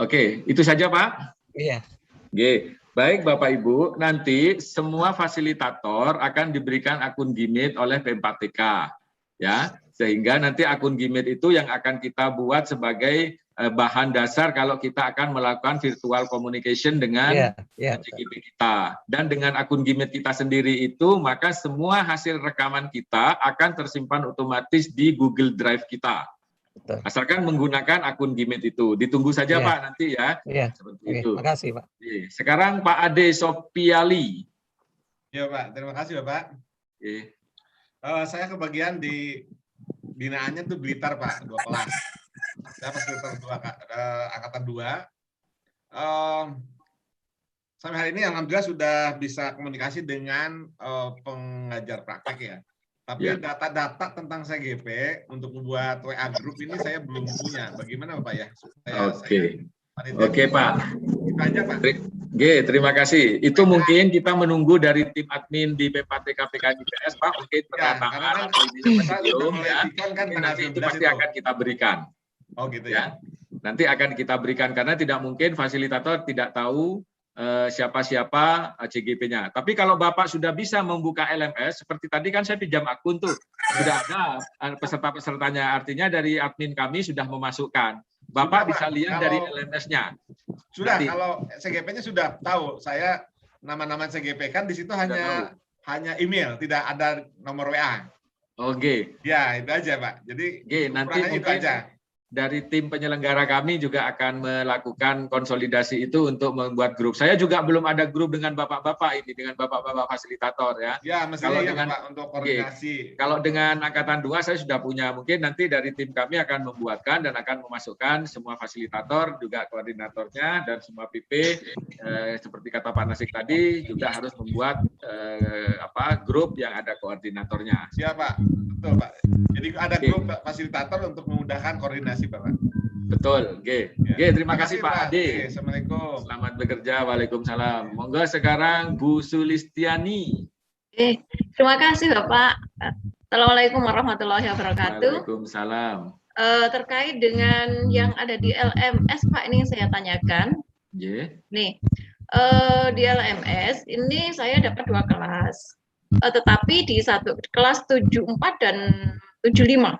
Oke, itu saja Pak. Iya. Oke. Baik Bapak Ibu, nanti semua fasilitator akan diberikan akun Gmeet oleh P4TK, ya, sehingga nanti akun Gmeet itu yang akan kita buat sebagai bahan dasar kalau kita akan melakukan virtual communication dengan CGP kita. Dan dengan akun Gmeet kita sendiri itu, maka semua hasil rekaman kita akan tersimpan otomatis di Google Drive kita. Betul. Asalkan menggunakan akun Gmeet itu. Ditunggu saja Pak nanti ya. Seperti itu. Terima kasih Pak. Sekarang Pak Ade Sopiali. Ya Pak, terima kasih Bapak. Saya kebagian di binaannya tuh Blitar Pak, 2 kelas. Saya fasilitator angkatan 2. Sampai hari ini alhamdulillah sudah bisa komunikasi dengan pengajar praktek ya. Tapi data-data tentang CGP untuk membuat WA group ini saya belum punya. Bagaimana Bapak ya? Oke Pak. Itu aja Pak. Terima kasih. Itu mungkin kita menunggu dari tim admin di P4TK PKJPS Pak. Mungkin perkataan atau ini belum ya. Nanti itu pasti akan kita berikan. Oh gitu ya. Nanti akan kita berikan karena tidak mungkin fasilitator tidak tahu siapa-siapa CGP-nya. Tapi kalau Bapak sudah bisa membuka LMS, seperti tadi kan saya pinjam akun tuh, sudah ada peserta-pesertanya, artinya dari admin kami sudah memasukkan. Bapak sudah, bisa lihat dari LMS-nya. Sudah, kalau CGP-nya sudah tahu, saya nama-nama CGP kan di situ hanya email, tidak ada nomor WA. Oke. Ya, itu aja Pak. Jadi nanti mungkin itu aja. Dari tim penyelenggara kami juga akan melakukan konsolidasi itu untuk membuat grup. Saya juga belum ada grup dengan bapak-bapak ini, dengan bapak-bapak fasilitator ya. Ya, mestinya kalau dengan Pak untuk koordinasi. Kalau dengan angkatan 2 saya sudah punya, mungkin nanti dari tim kami akan membuatkan dan akan memasukkan semua fasilitator, juga koordinatornya dan semua PP seperti kata Pak Nasik tadi juga harus membuat grup yang ada koordinatornya. Siap Pak, betul Pak. Jadi ada grup fasilitator untuk memudahkan koordinasi Bapak. Betul, terima kasih Pak Ade. Assalamualaikum. Selamat bekerja, waalaikumsalam. Monggo sekarang Bu Sulistiani. Terima kasih Bapak. Assalamualaikum warahmatullahi wabarakatuh. Waalaikumsalam. Terkait dengan yang ada di LMS Pak, ini saya tanyakan. Nih, di LMS ini saya dapat 2 kelas, tetapi di satu kelas 74 dan 75.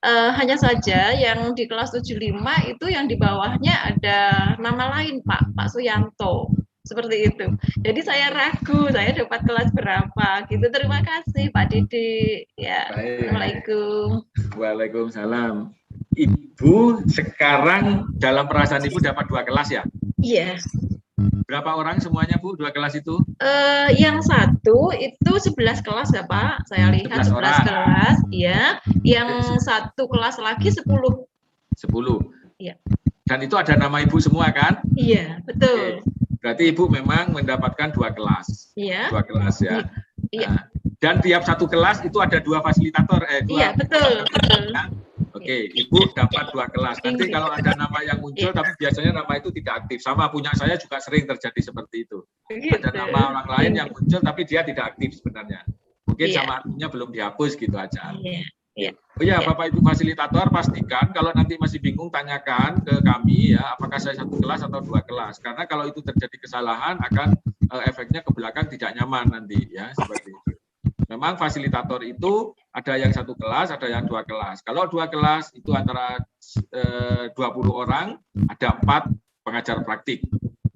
Hanya saja yang di kelas 75 itu yang di bawahnya ada nama lain, Pak Suyanto. Seperti itu. Jadi saya ragu, saya dapat kelas berapa gitu. Terima kasih Pak Didi. Ya. Assalamualaikum. Waalaikumsalam. Ibu sekarang dalam perasaan Ibu dapat 2 kelas ya? Iya. Berapa orang semuanya Bu 2 kelas itu? Yang satu itu 11 kelas ya Pak. Saya lihat 11 kelas, ya. Yang satu kelas lagi 10. 10. Iya. Dan itu ada nama Ibu semua kan? Iya, betul. Oke. Berarti Ibu memang mendapatkan 2 kelas. Iya. 2 kelas ya. Iya. Nah, dan tiap satu kelas itu ada 2 fasilitator. Iya, betul. Ya? Oke, Ibu dapat 2 kelas. Nanti kalau ada nama yang muncul, tapi biasanya nama itu tidak aktif. Sama punya saya juga sering terjadi seperti itu. Ada nama orang lain yang muncul, tapi dia tidak aktif sebenarnya. Mungkin sama artinya belum dihapus gitu aja. Oh ya, Bapak Ibu fasilitator, pastikan kalau nanti masih bingung, tanyakan ke kami ya, apakah saya 1 kelas atau 2 kelas. Karena kalau itu terjadi kesalahan, akan efeknya ke belakang tidak nyaman nanti ya, seperti itu. Memang fasilitator itu ada yang 1 kelas, ada yang 2 kelas. Kalau 2 kelas itu antara 20 orang, ada 4 pengajar praktik.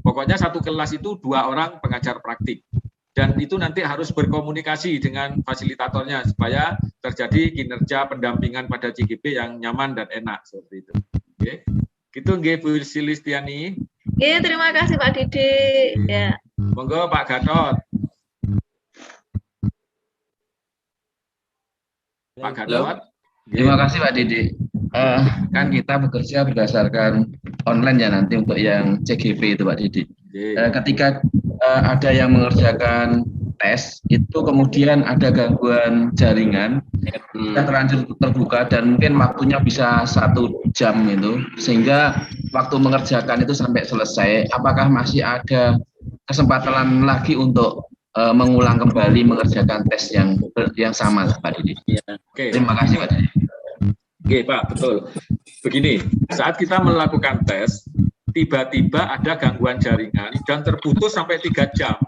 Pokoknya 1 kelas itu 2 orang pengajar praktik. Dan itu nanti harus berkomunikasi dengan fasilitatornya supaya terjadi kinerja pendampingan pada CGP yang nyaman dan enak seperti itu. Oke. Gitu nggih Bu Silistiani. Oke, terima kasih Pak Didi. Ya. Monggo Pak Gatot. Pak Gatot. Terima kasih Pak Didi. Kan kita bekerja berdasarkan online ya nanti untuk yang CGP itu Pak Didi. Ketika ada yang mengerjakan tes itu kemudian ada gangguan jaringan, kita terlanjur terbuka dan mungkin waktunya bisa 1 jam itu, sehingga waktu mengerjakan itu sampai selesai. Apakah masih ada kesempatan lagi untuk mengulang kembali mengerjakan tes yang sama Pak Didi? Oke. Terima kasih Pak Didi. Oke Pak, betul. Begini, saat kita melakukan tes, tiba-tiba ada gangguan jaringan dan terputus sampai 3 jam.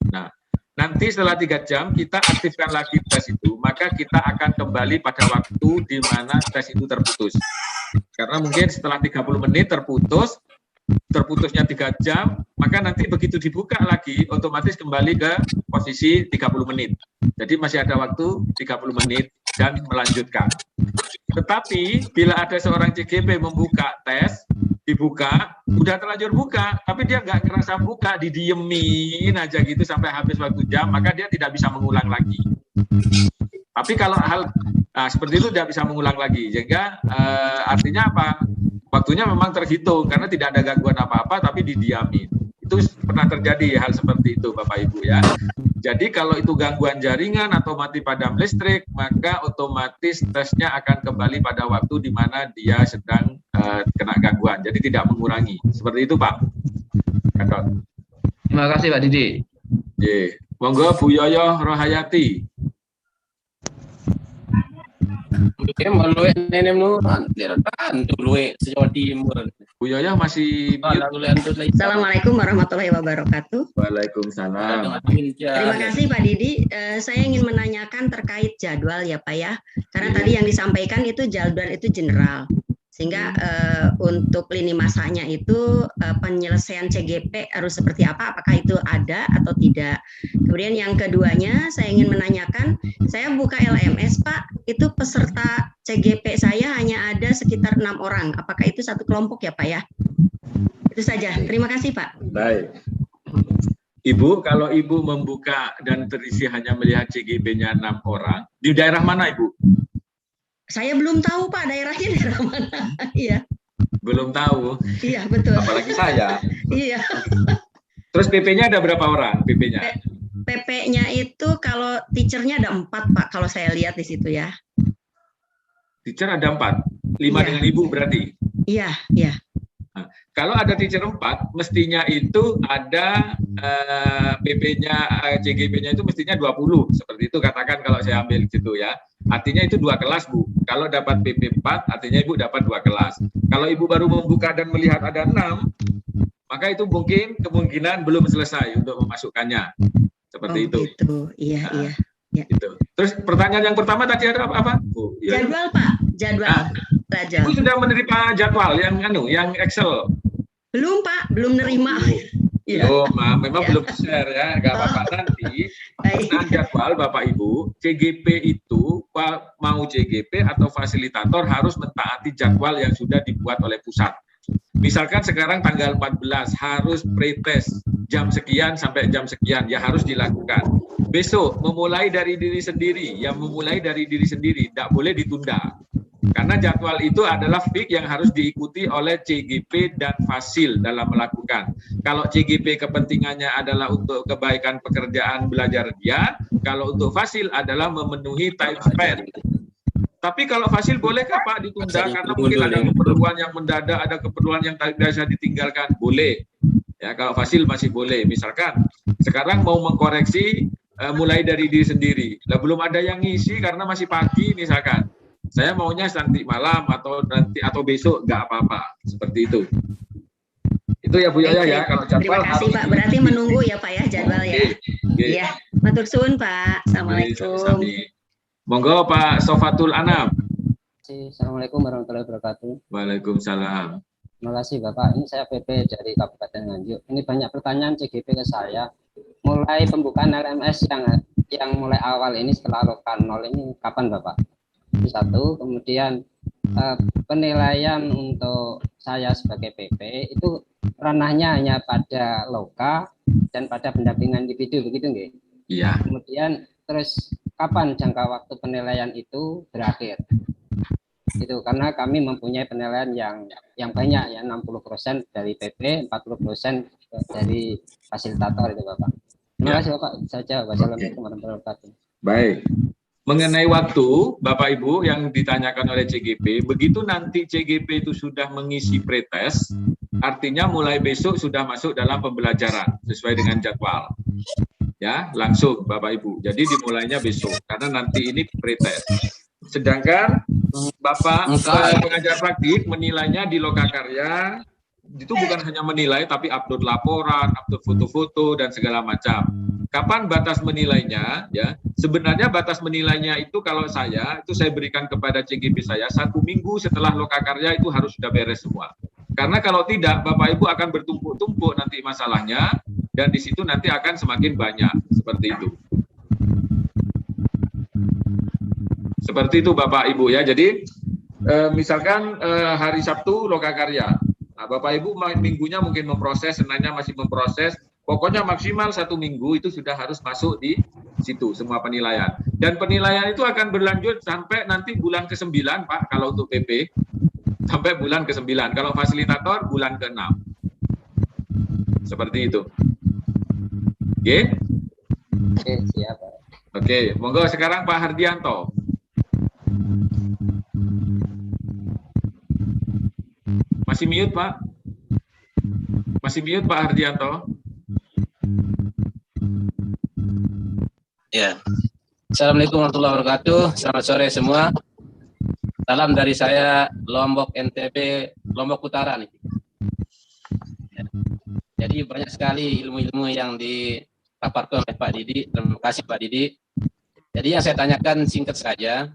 Nah, nanti setelah 3 jam kita aktifkan lagi tes itu, maka kita akan kembali pada waktu di mana tes itu terputus. Karena mungkin setelah 30 menit terputusnya 3 jam, maka nanti begitu dibuka lagi, otomatis kembali ke posisi 30 menit. Jadi masih ada waktu 30 menit dan melanjutkan. Tetapi bila ada seorang CGP membuka tes, dibuka, udah terlanjur buka, tapi dia nggak ngerasa buka, didiemin aja gitu sampai habis waktu jam, maka dia tidak bisa mengulang lagi. Tapi kalau hal seperti itu tidak bisa mengulang lagi, sehingga artinya apa? Waktunya memang terhitung karena tidak ada gangguan apa-apa, tapi didiamin. Itu pernah terjadi hal seperti itu, Bapak Ibu ya. Jadi kalau itu gangguan jaringan atau mati padam listrik, maka otomatis tesnya akan kembali pada waktu di mana dia sedang kena gangguan. Jadi tidak mengurangi. Seperti itu, Pak. Gatot. Terima kasih, Pak Didi. Monggo Bu Yoyo Rohayati. Meluik nenek nu luik Jawa Timur. Bu Yoyo masih. Assalamualaikum warahmatullahi wabarakatuh. Waalaikumsalam. Terima kasih Pak Didi. Saya ingin menanyakan terkait jadwal ya Pak ya. Karena tadi yang disampaikan itu jadwal itu general. Sehingga untuk lini masanya itu penyelesaian CGP harus seperti apa, apakah itu ada atau tidak. Kemudian yang keduanya saya ingin menanyakan, saya buka LMS Pak, itu peserta CGP saya hanya ada sekitar 6 orang, apakah itu satu kelompok ya Pak ya? Itu saja, terima kasih Pak. Baik. Ibu, kalau Ibu membuka dan terisi hanya melihat CGP-nya 6 orang, di daerah mana Ibu? Saya belum tahu Pak daerahnya daerah mana. Iya. Belum tahu. Iya betul. Apalagi saya. Iya. Terus PP-nya ada berapa orang? PP-nya? PP-nya itu kalau teacher-nya ada 4 Pak. Kalau saya lihat di situ ya. Teacher ada 4. 5 dengan Ibu berarti. Iya. Iya. Nah, kalau ada teacher 4, mestinya itu ada PP-nya, CGP-nya itu mestinya 20. Seperti itu katakan kalau saya ambil gitu ya. Artinya itu 2 kelas Bu. Kalau dapat PP 4, artinya Ibu dapat 2 kelas. Kalau Ibu baru membuka dan melihat ada 6, maka itu mungkin kemungkinan belum selesai untuk memasukkannya. Seperti itu. Gitu. Iya, iya. Ya. Gitu. Terus pertanyaan yang pertama tadi ada apa? Ya. Jadwal, Pak. Jadwal. Ibu sudah menerima jadwal yang Excel? Belum, Pak. Belum nerima. Ya. Oh, memang belum share ya, nggak apa-apa. Nanti jadwal Bapak Ibu, CGP itu mau CGP atau fasilitator harus mentaati jadwal yang sudah dibuat oleh pusat. Misalkan sekarang tanggal 14 harus pretest jam sekian sampai jam sekian, ya harus dilakukan. Besok memulai dari diri sendiri, tidak boleh ditunda. Karena jadwal itu adalah fix yang harus diikuti oleh CGP dan Fasil dalam melakukan. Kalau CGP kepentingannya adalah untuk kebaikan pekerjaan belajar dia, kalau untuk Fasil adalah memenuhi time spend. Tapi kalau Fasil bolehkah Pak ditunda karena mungkin ada keperluan yang mendadak, ada keperluan yang tak bisa ditinggalkan? Boleh. Ya, kalau Fasil masih boleh. Misalkan sekarang mau mengkoreksi mulai dari diri sendiri. Lah belum ada yang ngisi karena masih pagi misalkan. Saya maunya nanti malam atau besok nggak apa-apa, seperti itu. Itu ya Bu Yaya ya, kalau jadwal. Terima kasih Pak, berarti menunggu ya Pak ya jadwal ya. Iya, matur suwun Pak. Assalamualaikum. Monggo Pak Sofatul Anam. Assalamualaikum warahmatullahi wabarakatuh. Waalaikumsalam. Terima kasih Bapak. Ini saya PP dari Kabupaten Nganjuk. Ini banyak pertanyaan CGP ke saya. Mulai pembukaan LMS yang mulai awal ini setelah lokal 0 ini kapan Bapak? Satu, kemudian penilaian untuk saya sebagai PP itu ranahnya hanya pada loka dan pada pendampingan individu, begitu nggih? Iya. Kemudian terus kapan jangka waktu penilaian itu berakhir? Itu karena kami mempunyai penilaian yang banyak ya, 60% dari PP, 40% dari fasilitator itu Bapak. Terima kasih Bapak saja. Wassalamualaikum warahmatullahi wabarakatuh. Baik. Mengenai waktu, Bapak Ibu yang ditanyakan oleh CGP, begitu nanti CGP itu sudah mengisi pretest, artinya mulai besok sudah masuk dalam pembelajaran sesuai dengan jadwal. Ya, langsung Bapak Ibu. Jadi dimulainya besok karena nanti ini pretest. Sedangkan Bapak pengajar praktik menilainya di Lokakarya itu bukan hanya menilai tapi upload laporan, upload foto-foto dan segala macam. Kapan batas menilainya? Ya, sebenarnya batas menilainya itu kalau saya berikan kepada CGP saya 1 minggu setelah Lokakarya itu harus sudah beres semua. Karena kalau tidak, Bapak Ibu akan bertumpuk-tumpuk nanti masalahnya dan di situ nanti akan semakin banyak seperti itu. Seperti itu Bapak Ibu ya. Jadi misalkan hari Sabtu Lokakarya. Nah, Bapak Ibu minggunya mungkin memproses, Seninnya masih memproses. Pokoknya maksimal 1 minggu itu sudah harus masuk di situ semua penilaian. Dan penilaian itu akan berlanjut sampai nanti bulan ke-9 Pak, kalau untuk PP. Sampai bulan ke-9. Kalau fasilitator bulan ke-6. Seperti itu. Oke? Oke, siap. Oke, monggo sekarang Pak Hardianto. Masih mute Pak? Masih mute Pak Hardianto? Ya. Assalamualaikum warahmatullahi wabarakatuh. Selamat sore semua. Salam dari saya Lombok NTB, Lombok Utara nih. Ya. Jadi banyak sekali ilmu-ilmu yang dipaparkan oleh Pak Didi. Terima kasih Pak Didi. Jadi yang saya tanyakan singkat saja,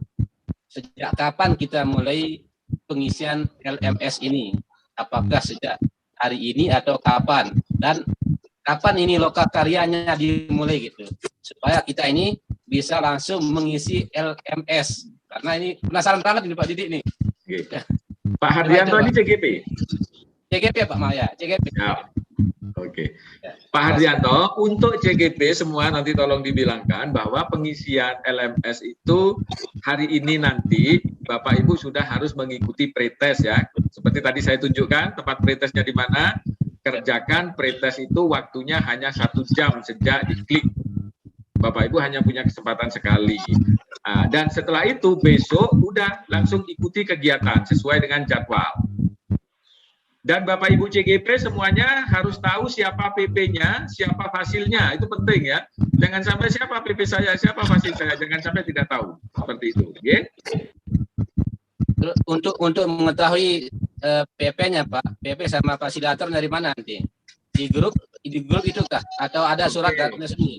sejak kapan kita mulai pengisian LMS ini? Apakah sejak hari ini atau kapan? Dan kapan ini Lokakaryanya dimulai gitu? Supaya kita ini bisa langsung mengisi LMS. Karena ini penasaran banget ini Pak Didik nih. Oke. Pak Hardianto ini CGP? CGP Pak Maya, CGP. Ya. Oke. Pak Hardianto, untuk CGP semua nanti tolong dibilangkan bahwa pengisian LMS itu hari ini nanti Bapak Ibu sudah harus mengikuti pretest ya. Seperti tadi saya tunjukkan tempat pretestnya di mana. Kerjakan pretest itu waktunya hanya 1 jam sejak diklik. Bapak Ibu hanya punya kesempatan sekali. Dan setelah itu besok udah langsung ikuti kegiatan sesuai dengan jadwal. Dan Bapak Ibu CGP semuanya harus tahu siapa PP-nya, siapa fasilnya. Itu penting ya. Jangan sampai siapa PP saya, siapa fasil saya. Jangan sampai tidak tahu. Seperti itu. Okay? Untuk mengetahui PP-nya Pak, PP sama fasilitator dari mana nanti? Di grup itu kah? Atau ada surat datanya sendiri?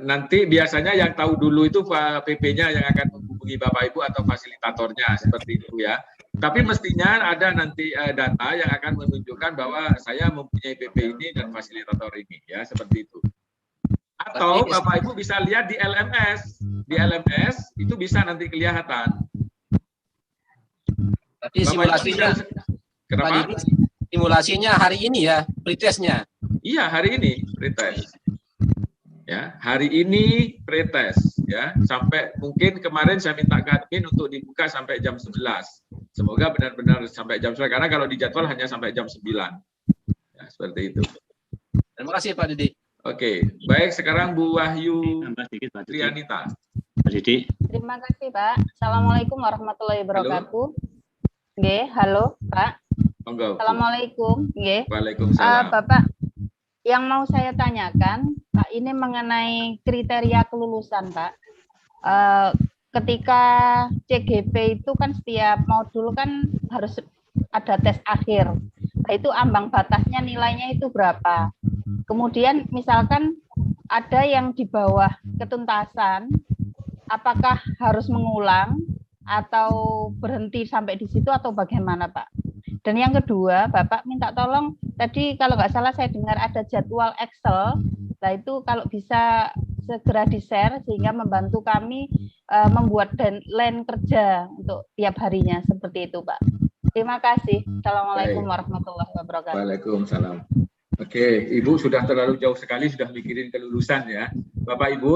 Nanti biasanya yang tahu dulu itu PP-nya yang akan menghubungi Bapak Ibu atau fasilitatornya, seperti itu ya. Tapi mestinya ada nanti data yang akan menunjukkan bahwa saya mempunyai PP ini dan fasilitator ini, ya, seperti itu. Atau Bapak Ibu bisa lihat di LMS. Di LMS itu bisa nanti kelihatan. Tapi simulasinya, kenapa? Simulasinya hari ini ya, pretestnya. Iya, hari ini pretest. Ya, hari ini pretest ya, sampai mungkin kemarin saya minta ke admin untuk dibuka sampai jam 11. Semoga benar-benar sampai jam 11 karena kalau di jadwal hanya sampai jam 9. Ya, seperti itu. Terima kasih Pak Didi. Oke, baik, sekarang Bu Wahyu Trianita. Pak Didi. Terima kasih Pak. Assalamualaikum warahmatullahi wabarakatuh. Nggih, halo Pak. Monggo. Assalamualaikum. Nggih. Waalaikumsalam. Bapak, yang mau saya tanyakan, Pak, ini mengenai kriteria kelulusan, Pak. Ketika CGP itu kan setiap modul kan harus ada tes akhir. Nah, itu ambang batasnya nilainya itu berapa? Kemudian misalkan ada yang di bawah ketuntasan, apakah harus mengulang atau berhenti sampai di situ atau bagaimana, Pak? Dan yang kedua, Bapak minta tolong, tadi kalau nggak salah saya dengar ada jadwal Excel, nah itu kalau bisa segera di-share sehingga membantu kami membuat deadline kerja untuk tiap harinya, seperti itu Pak. Terima kasih. Assalamualaikum warahmatullahi wabarakatuh. Waalaikumsalam. Oke, Ibu sudah terlalu jauh sekali sudah mikirin kelulusan ya. Bapak Ibu,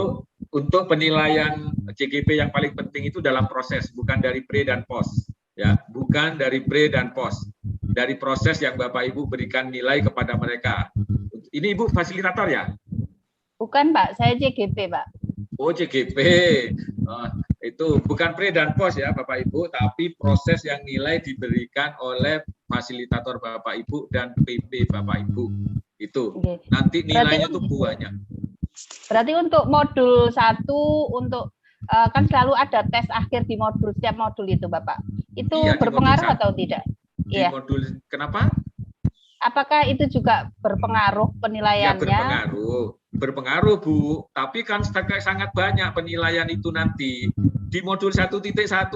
untuk penilaian CGP yang paling penting itu dalam proses, bukan dari pre dan post. Ya, bukan dari pre dan post, dari proses yang Bapak Ibu berikan nilai kepada mereka. Ini Ibu fasilitator ya? Bukan Pak, saya CGP Pak. Oh CGP, itu bukan pre dan post ya Bapak Ibu, tapi proses yang nilai diberikan oleh fasilitator Bapak Ibu dan PP Bapak Ibu. Itu nanti nilainya itu banyak. Berarti untuk modul 1 untuk kan selalu ada tes akhir di modul, setiap modul itu Bapak. Itu iya, berpengaruh atau tidak? Di modul, kenapa? Apakah itu juga berpengaruh penilaiannya? Ya, berpengaruh Bu. Tapi kan sangat banyak penilaian itu nanti. Di modul 1.1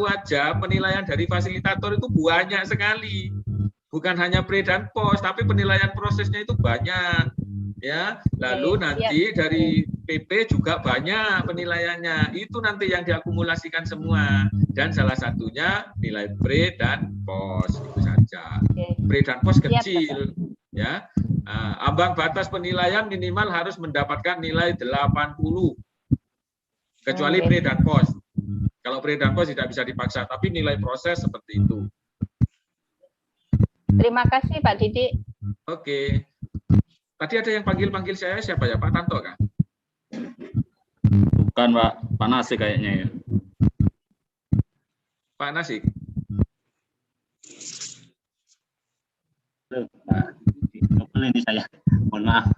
aja penilaian dari fasilitator itu banyak sekali. Bukan hanya pre dan post, tapi penilaian prosesnya itu banyak. Ya, lalu nanti dari PP juga banyak penilaiannya. Itu nanti yang diakumulasikan semua. Dan salah satunya nilai pre dan post itu saja. Pre dan post kecil, ya. Ambang batas penilaian minimal harus mendapatkan nilai 80. Kecuali pre dan post. Kalau pre dan post tidak bisa dipaksa, tapi nilai proses seperti itu. Terima kasih Pak Didi. Oke. Tadi ada yang panggil-panggil saya, siapa ya? Pak Tanto kan? Bukan Pak, Pak Nasik kayaknya ya. Pak Nasik. Double ini saya, mohon maaf.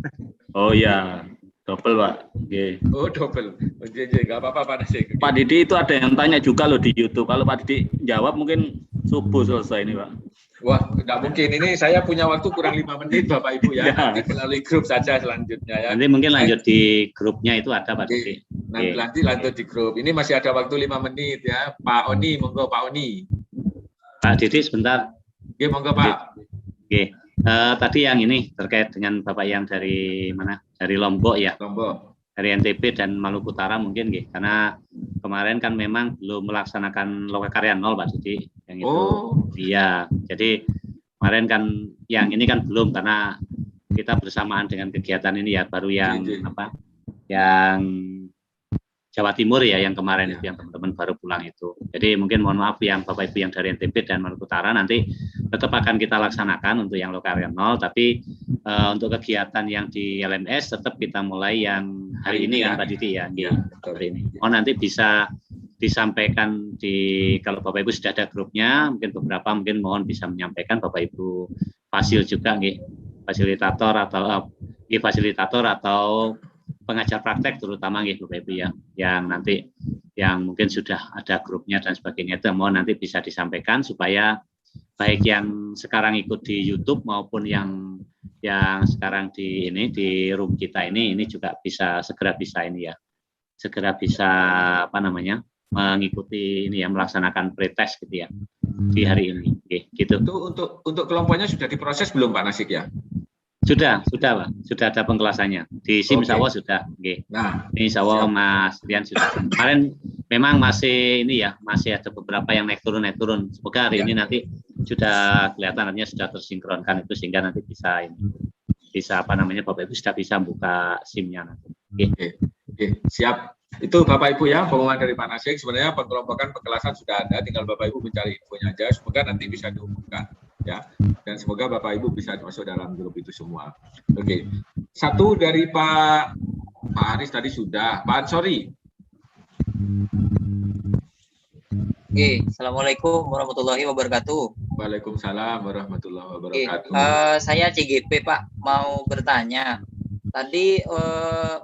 Oh iya, double Pak. Okay. Oh double, nggak apa-apa Pak Nasik. Pak Didi itu ada yang tanya juga loh di YouTube. Kalau Pak Didi jawab mungkin subuh selesai ini Pak. Wah, nggak mungkin. Ini saya punya waktu kurang 5 menit, Bapak Ibu ya. Nanti melalui grup saja selanjutnya ya. Nanti mungkin lanjut di grupnya itu ada Pak Didi. Nanti lanjut di grup. Ini masih ada waktu 5 menit ya. Pak Oni, monggo Pak Oni. Pak Didi sebentar. Oke, monggo Pak. Oke. Tadi yang ini terkait dengan Bapak yang dari mana? Dari Lombok ya. Lombok. Dari NTB dan Maluku Utara mungkin karena kemarin kan memang belum melaksanakan lokakarya 0 Pak Didi yang itu. Iya, jadi kemarin kan yang ini kan belum karena kita bersamaan dengan kegiatan ini ya baru yang apa? Yang Jawa Timur ya yang kemarin itu yang teman-teman baru pulang itu. Jadi mungkin mohon maaf yang Bapak Ibu yang dari NTB dan Maluku Utara nanti tetap akan kita laksanakan untuk yang lokakarya 0 tapi untuk kegiatan yang di LMS tetap kita mulai yang hari ini kan Pak Didi ya. Hari ini. Oh nanti bisa disampaikan kalau Bapak Ibu sudah ada grupnya, mungkin beberapa mungkin mohon bisa menyampaikan Bapak Ibu fasil juga fasilitator atau pengajar praktek terutama Bapak Ibu ya, yang nanti yang mungkin sudah ada grupnya dan sebagainya itu mohon nanti bisa disampaikan supaya baik yang sekarang ikut di YouTube maupun yang yang sekarang di room kita ini juga segera bisa mengikuti ini ya, melaksanakan pretest gitu ya di hari ini. Oke, gitu. Untuk kelompoknya sudah diproses belum Pak Nasik ya? Sudah Pak, sudah ada pengkelasannya di SIM Sawo sudah. Oke. Nah, ini Sawo Mas Rian sudah. Kemarin memang masih ada beberapa yang naik turun. Semoga hari ini nanti sudah kelihatan artinya sudah tersinkronkan itu sehingga nanti bisa Bapak Ibu sudah bisa buka SIM-nya nanti. Oke, siap. Itu Bapak Ibu ya, pengumuman dari Pak Nasik. Sebenarnya pengkelompokan pengkelasan sudah ada, tinggal Bapak Ibu mencari infonya aja. Semoga nanti bisa diumumkan ya. Dan semoga Bapak Ibu bisa masuk dalam grup itu semua. Oke. Satu dari Pak Aris tadi sudah. Pak Ansori. Oke, Assalamualaikum warahmatullahi wabarakatuh. Waalaikumsalam warahmatullahi wabarakatuh. Saya CGP Pak, mau bertanya. Tadi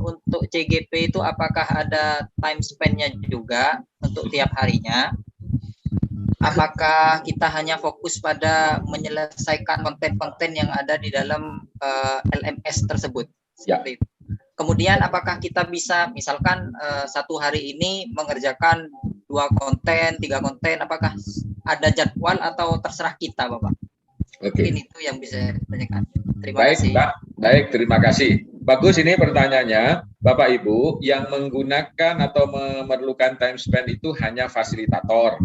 untuk CGP itu apakah ada time span-nya juga untuk tiap harinya? Apakah kita hanya fokus pada menyelesaikan konten-konten yang ada di dalam LMS tersebut? Seperti itu. Kemudian apakah kita bisa misalkan satu hari ini mengerjakan 2 konten, 3 konten, apakah ada jadwal atau terserah kita Bapak? Oke. Ini itu yang bisa saya tanyakan. Terima kasih. Pak. Baik, terima kasih. Bagus ini pertanyaannya, Bapak Ibu, yang menggunakan atau memerlukan time span itu hanya fasilitator.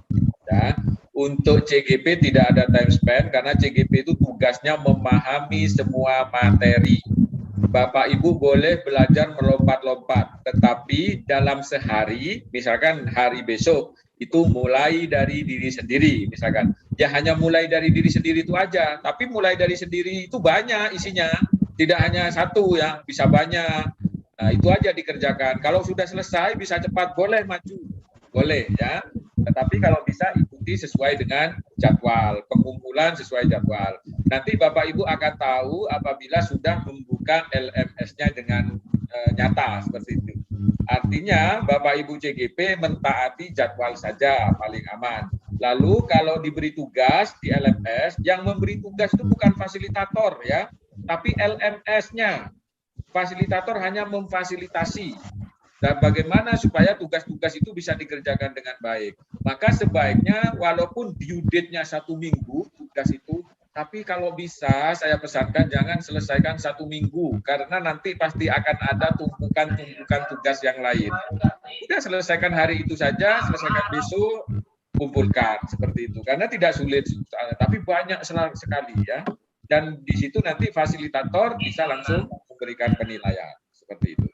Ya. Untuk CGP tidak ada time span karena CGP itu tugasnya memahami semua materi. Bapak Ibu boleh belajar melompat-lompat, tetapi dalam sehari, misalkan hari besok, itu mulai dari diri sendiri, misalkan. Ya hanya mulai dari diri sendiri itu aja, tapi mulai dari sendiri itu banyak isinya, tidak hanya satu yang bisa banyak. Nah itu aja dikerjakan. Kalau sudah selesai bisa cepat, boleh maju, boleh ya. Tetapi kalau bisa ikuti sesuai dengan jadwal, pengumpulan sesuai jadwal. Nanti Bapak Ibu akan tahu apabila sudah membuka LMS-nya dengan nyata seperti itu. Artinya Bapak Ibu CGP mentaati jadwal saja paling aman. Lalu kalau diberi tugas di LMS, yang memberi tugas itu bukan fasilitator ya, tapi LMS-nya. Fasilitator hanya memfasilitasi. Dan bagaimana supaya tugas-tugas itu bisa dikerjakan dengan baik. Maka sebaiknya walaupun due date-nya 1 minggu tugas itu, tapi kalau bisa saya pesankan jangan selesaikan 1 minggu karena nanti pasti akan ada tumpukan-tumpukan tugas yang lain. Sudah selesaikan hari itu saja, selesaikan besok, kumpulkan seperti itu. Karena tidak sulit, tapi banyak sekali ya. Dan di situ nanti fasilitator bisa langsung memberikan penilaian seperti itu.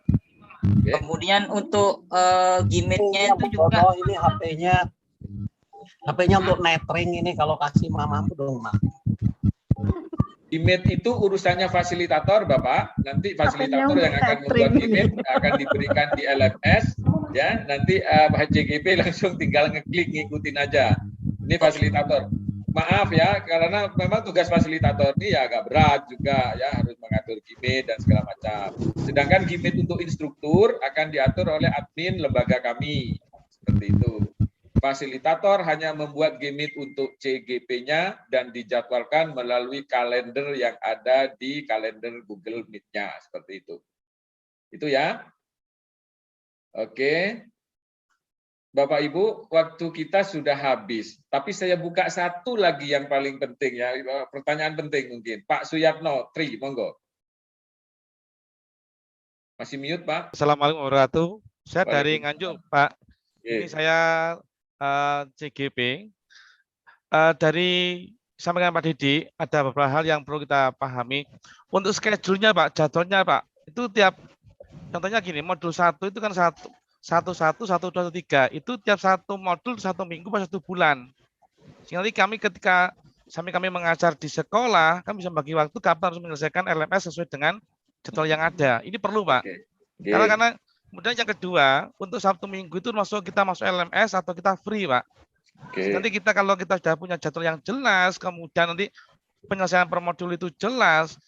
Okay. Kemudian untuk gimmicknya itu juga ini HP-nya untuk nethering ini kalau kasih mampu dong, Mak. Gimmick itu urusannya fasilitator, Bapak. Nanti fasilitator yang akan membuat gimmick akan diberikan di LMS, ya. Nanti CGP langsung tinggal ngeklik ngikutin aja. Ini fasilitator. Maaf ya, karena memang tugas fasilitator ini ya agak berat juga ya, harus mengatur gimmick dan segala macam. Sedangkan gimmick untuk instruktur akan diatur oleh admin lembaga kami. Seperti itu. Fasilitator hanya membuat gimmick untuk CGP-nya dan dijadwalkan melalui kalender yang ada di kalender Google Meet-nya. Seperti itu. Itu ya. Oke. Bapak Ibu, waktu kita sudah habis. Tapi saya buka satu lagi yang paling penting ya, pertanyaan penting mungkin. Pak Suyatno, Tri, monggo. Masih mute, Pak? Assalamualaikum warahmatullahi wabarakatuh. Saya dari Nganjuk, Pak. Ini saya CGP. Dari sampaikan Pak Didi, ada beberapa hal yang perlu kita pahami. Untuk schedule-nya, Pak, jadwalnya, Pak, itu tiap, contohnya gini, modul 1 itu kan 1, 2, 3. Itu tiap satu modul 1 minggu per 1 bulan. Sehingga nanti kami ketika kami mengajar di sekolah, kami bisa bagi waktu kapan harus menyelesaikan LMS sesuai dengan jadwal yang ada. Ini perlu, Pak. Karena kemudian yang kedua, untuk Sabtu Minggu itu kita masuk LMS atau kita free, Pak. Nanti kita kalau kita sudah punya jadwal yang jelas, kemudian nanti penyelesaian per modul itu jelas,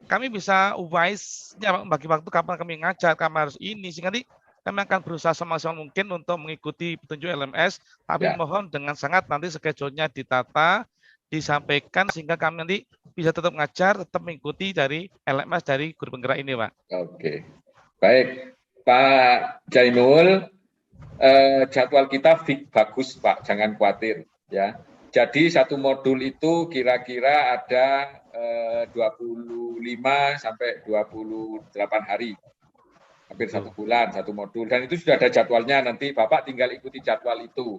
kami bisa wise-nya bagi waktu kapan kami ngajar, kapan harus ini, sehingga nanti kami akan berusaha semaksimal mungkin untuk mengikuti petunjuk LMS, tapi mohon dengan sangat nanti schedule-nya ditata, disampaikan sehingga kami nanti bisa tetap ngajar, tetap mengikuti dari LMS dari guru penggerak ini, Pak. Oke, baik, Pak Jainul, jadwal kita bagus, Pak, jangan khawatir, ya. Jadi satu modul itu kira-kira ada 25 sampai 28 hari, hampir 1 bulan satu modul, dan itu sudah ada jadwalnya. Nanti Bapak tinggal ikuti jadwal itu.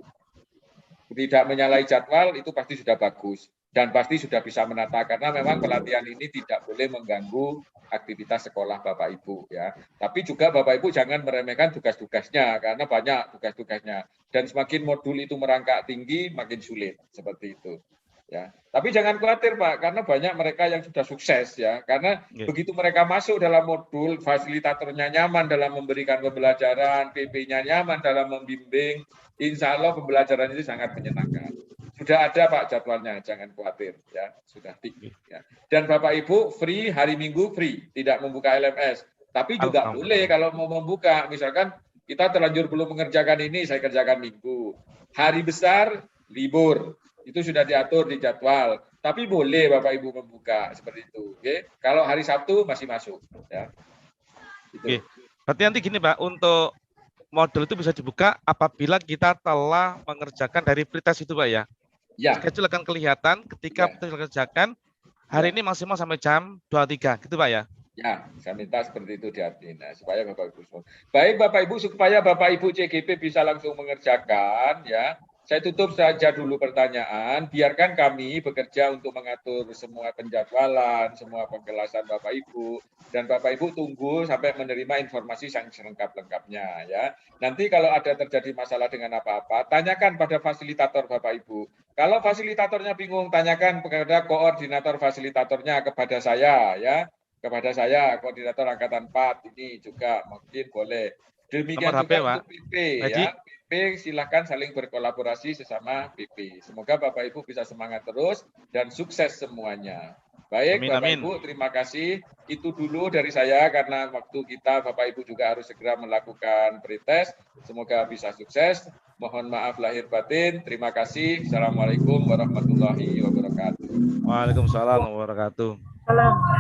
Tidak menyalahi jadwal itu pasti sudah bagus dan pasti sudah bisa menata, karena memang pelatihan ini tidak boleh mengganggu aktivitas sekolah Bapak Ibu, ya. Tapi juga Bapak Ibu jangan meremehkan tugas-tugasnya, karena banyak tugas-tugasnya, dan semakin modul itu merangkak tinggi makin sulit, seperti itu, ya. Tapi jangan khawatir, Pak, karena banyak mereka yang sudah sukses, ya, karena begitu mereka masuk dalam modul, fasilitatornya nyaman dalam memberikan pembelajaran, PP-nya nyaman dalam membimbing, insya Allah pembelajaran itu sangat menyenangkan. Sudah ada, Pak, jadwalnya, jangan khawatir, ya, sudah tinggi, ya. Dan Bapak Ibu free, hari Minggu free, tidak membuka LMS. Tapi juga boleh kalau mau membuka, misalkan kita terlanjur belum mengerjakan ini, saya kerjakan Minggu. Hari besar libur, itu sudah diatur di jadwal. Tapi boleh Bapak Ibu membuka seperti itu, oke? Kalau hari Sabtu masih masuk, ya. Oke. Berarti nanti gini, Pak, untuk modul itu bisa dibuka apabila kita telah mengerjakan dari pretest itu, Pak, ya. Ya. Schedule akan kelihatan ketika kita kerjakan hari ini maksimal sampai jam 23, gitu, Pak, ya. Ya, saya minta seperti itu di admin, supaya Bapak Ibu semua. Baik Bapak Ibu, supaya Bapak Ibu CGP bisa langsung mengerjakan, ya. Saya tutup saja dulu pertanyaan, biarkan kami bekerja untuk mengatur semua penjadwalan, semua penjelasan Bapak Ibu, dan Bapak Ibu tunggu sampai menerima informasi yang selengkap-lengkapnya, ya. Nanti kalau ada terjadi masalah dengan apa-apa, tanyakan pada fasilitator Bapak Ibu. Kalau fasilitatornya bingung, tanyakan kepada koordinator fasilitatornya, kepada saya, ya. Kepada saya, koordinator Angkatan 4, ini juga mungkin boleh. Demikian nomor juga HP, untuk PP, ya. PP silakan saling berkolaborasi sesama PP. Semoga Bapak Ibu bisa semangat terus dan sukses semuanya. Baik, amin, Bapak amin. Ibu, terima kasih. Itu dulu dari saya, karena waktu kita Bapak Ibu juga harus segera melakukan pretest. Semoga bisa sukses. Mohon maaf lahir batin. Terima kasih. Assalamualaikum warahmatullahi wabarakatuh. Waalaikumsalam warahmatullahi wabarakatuh. Salam.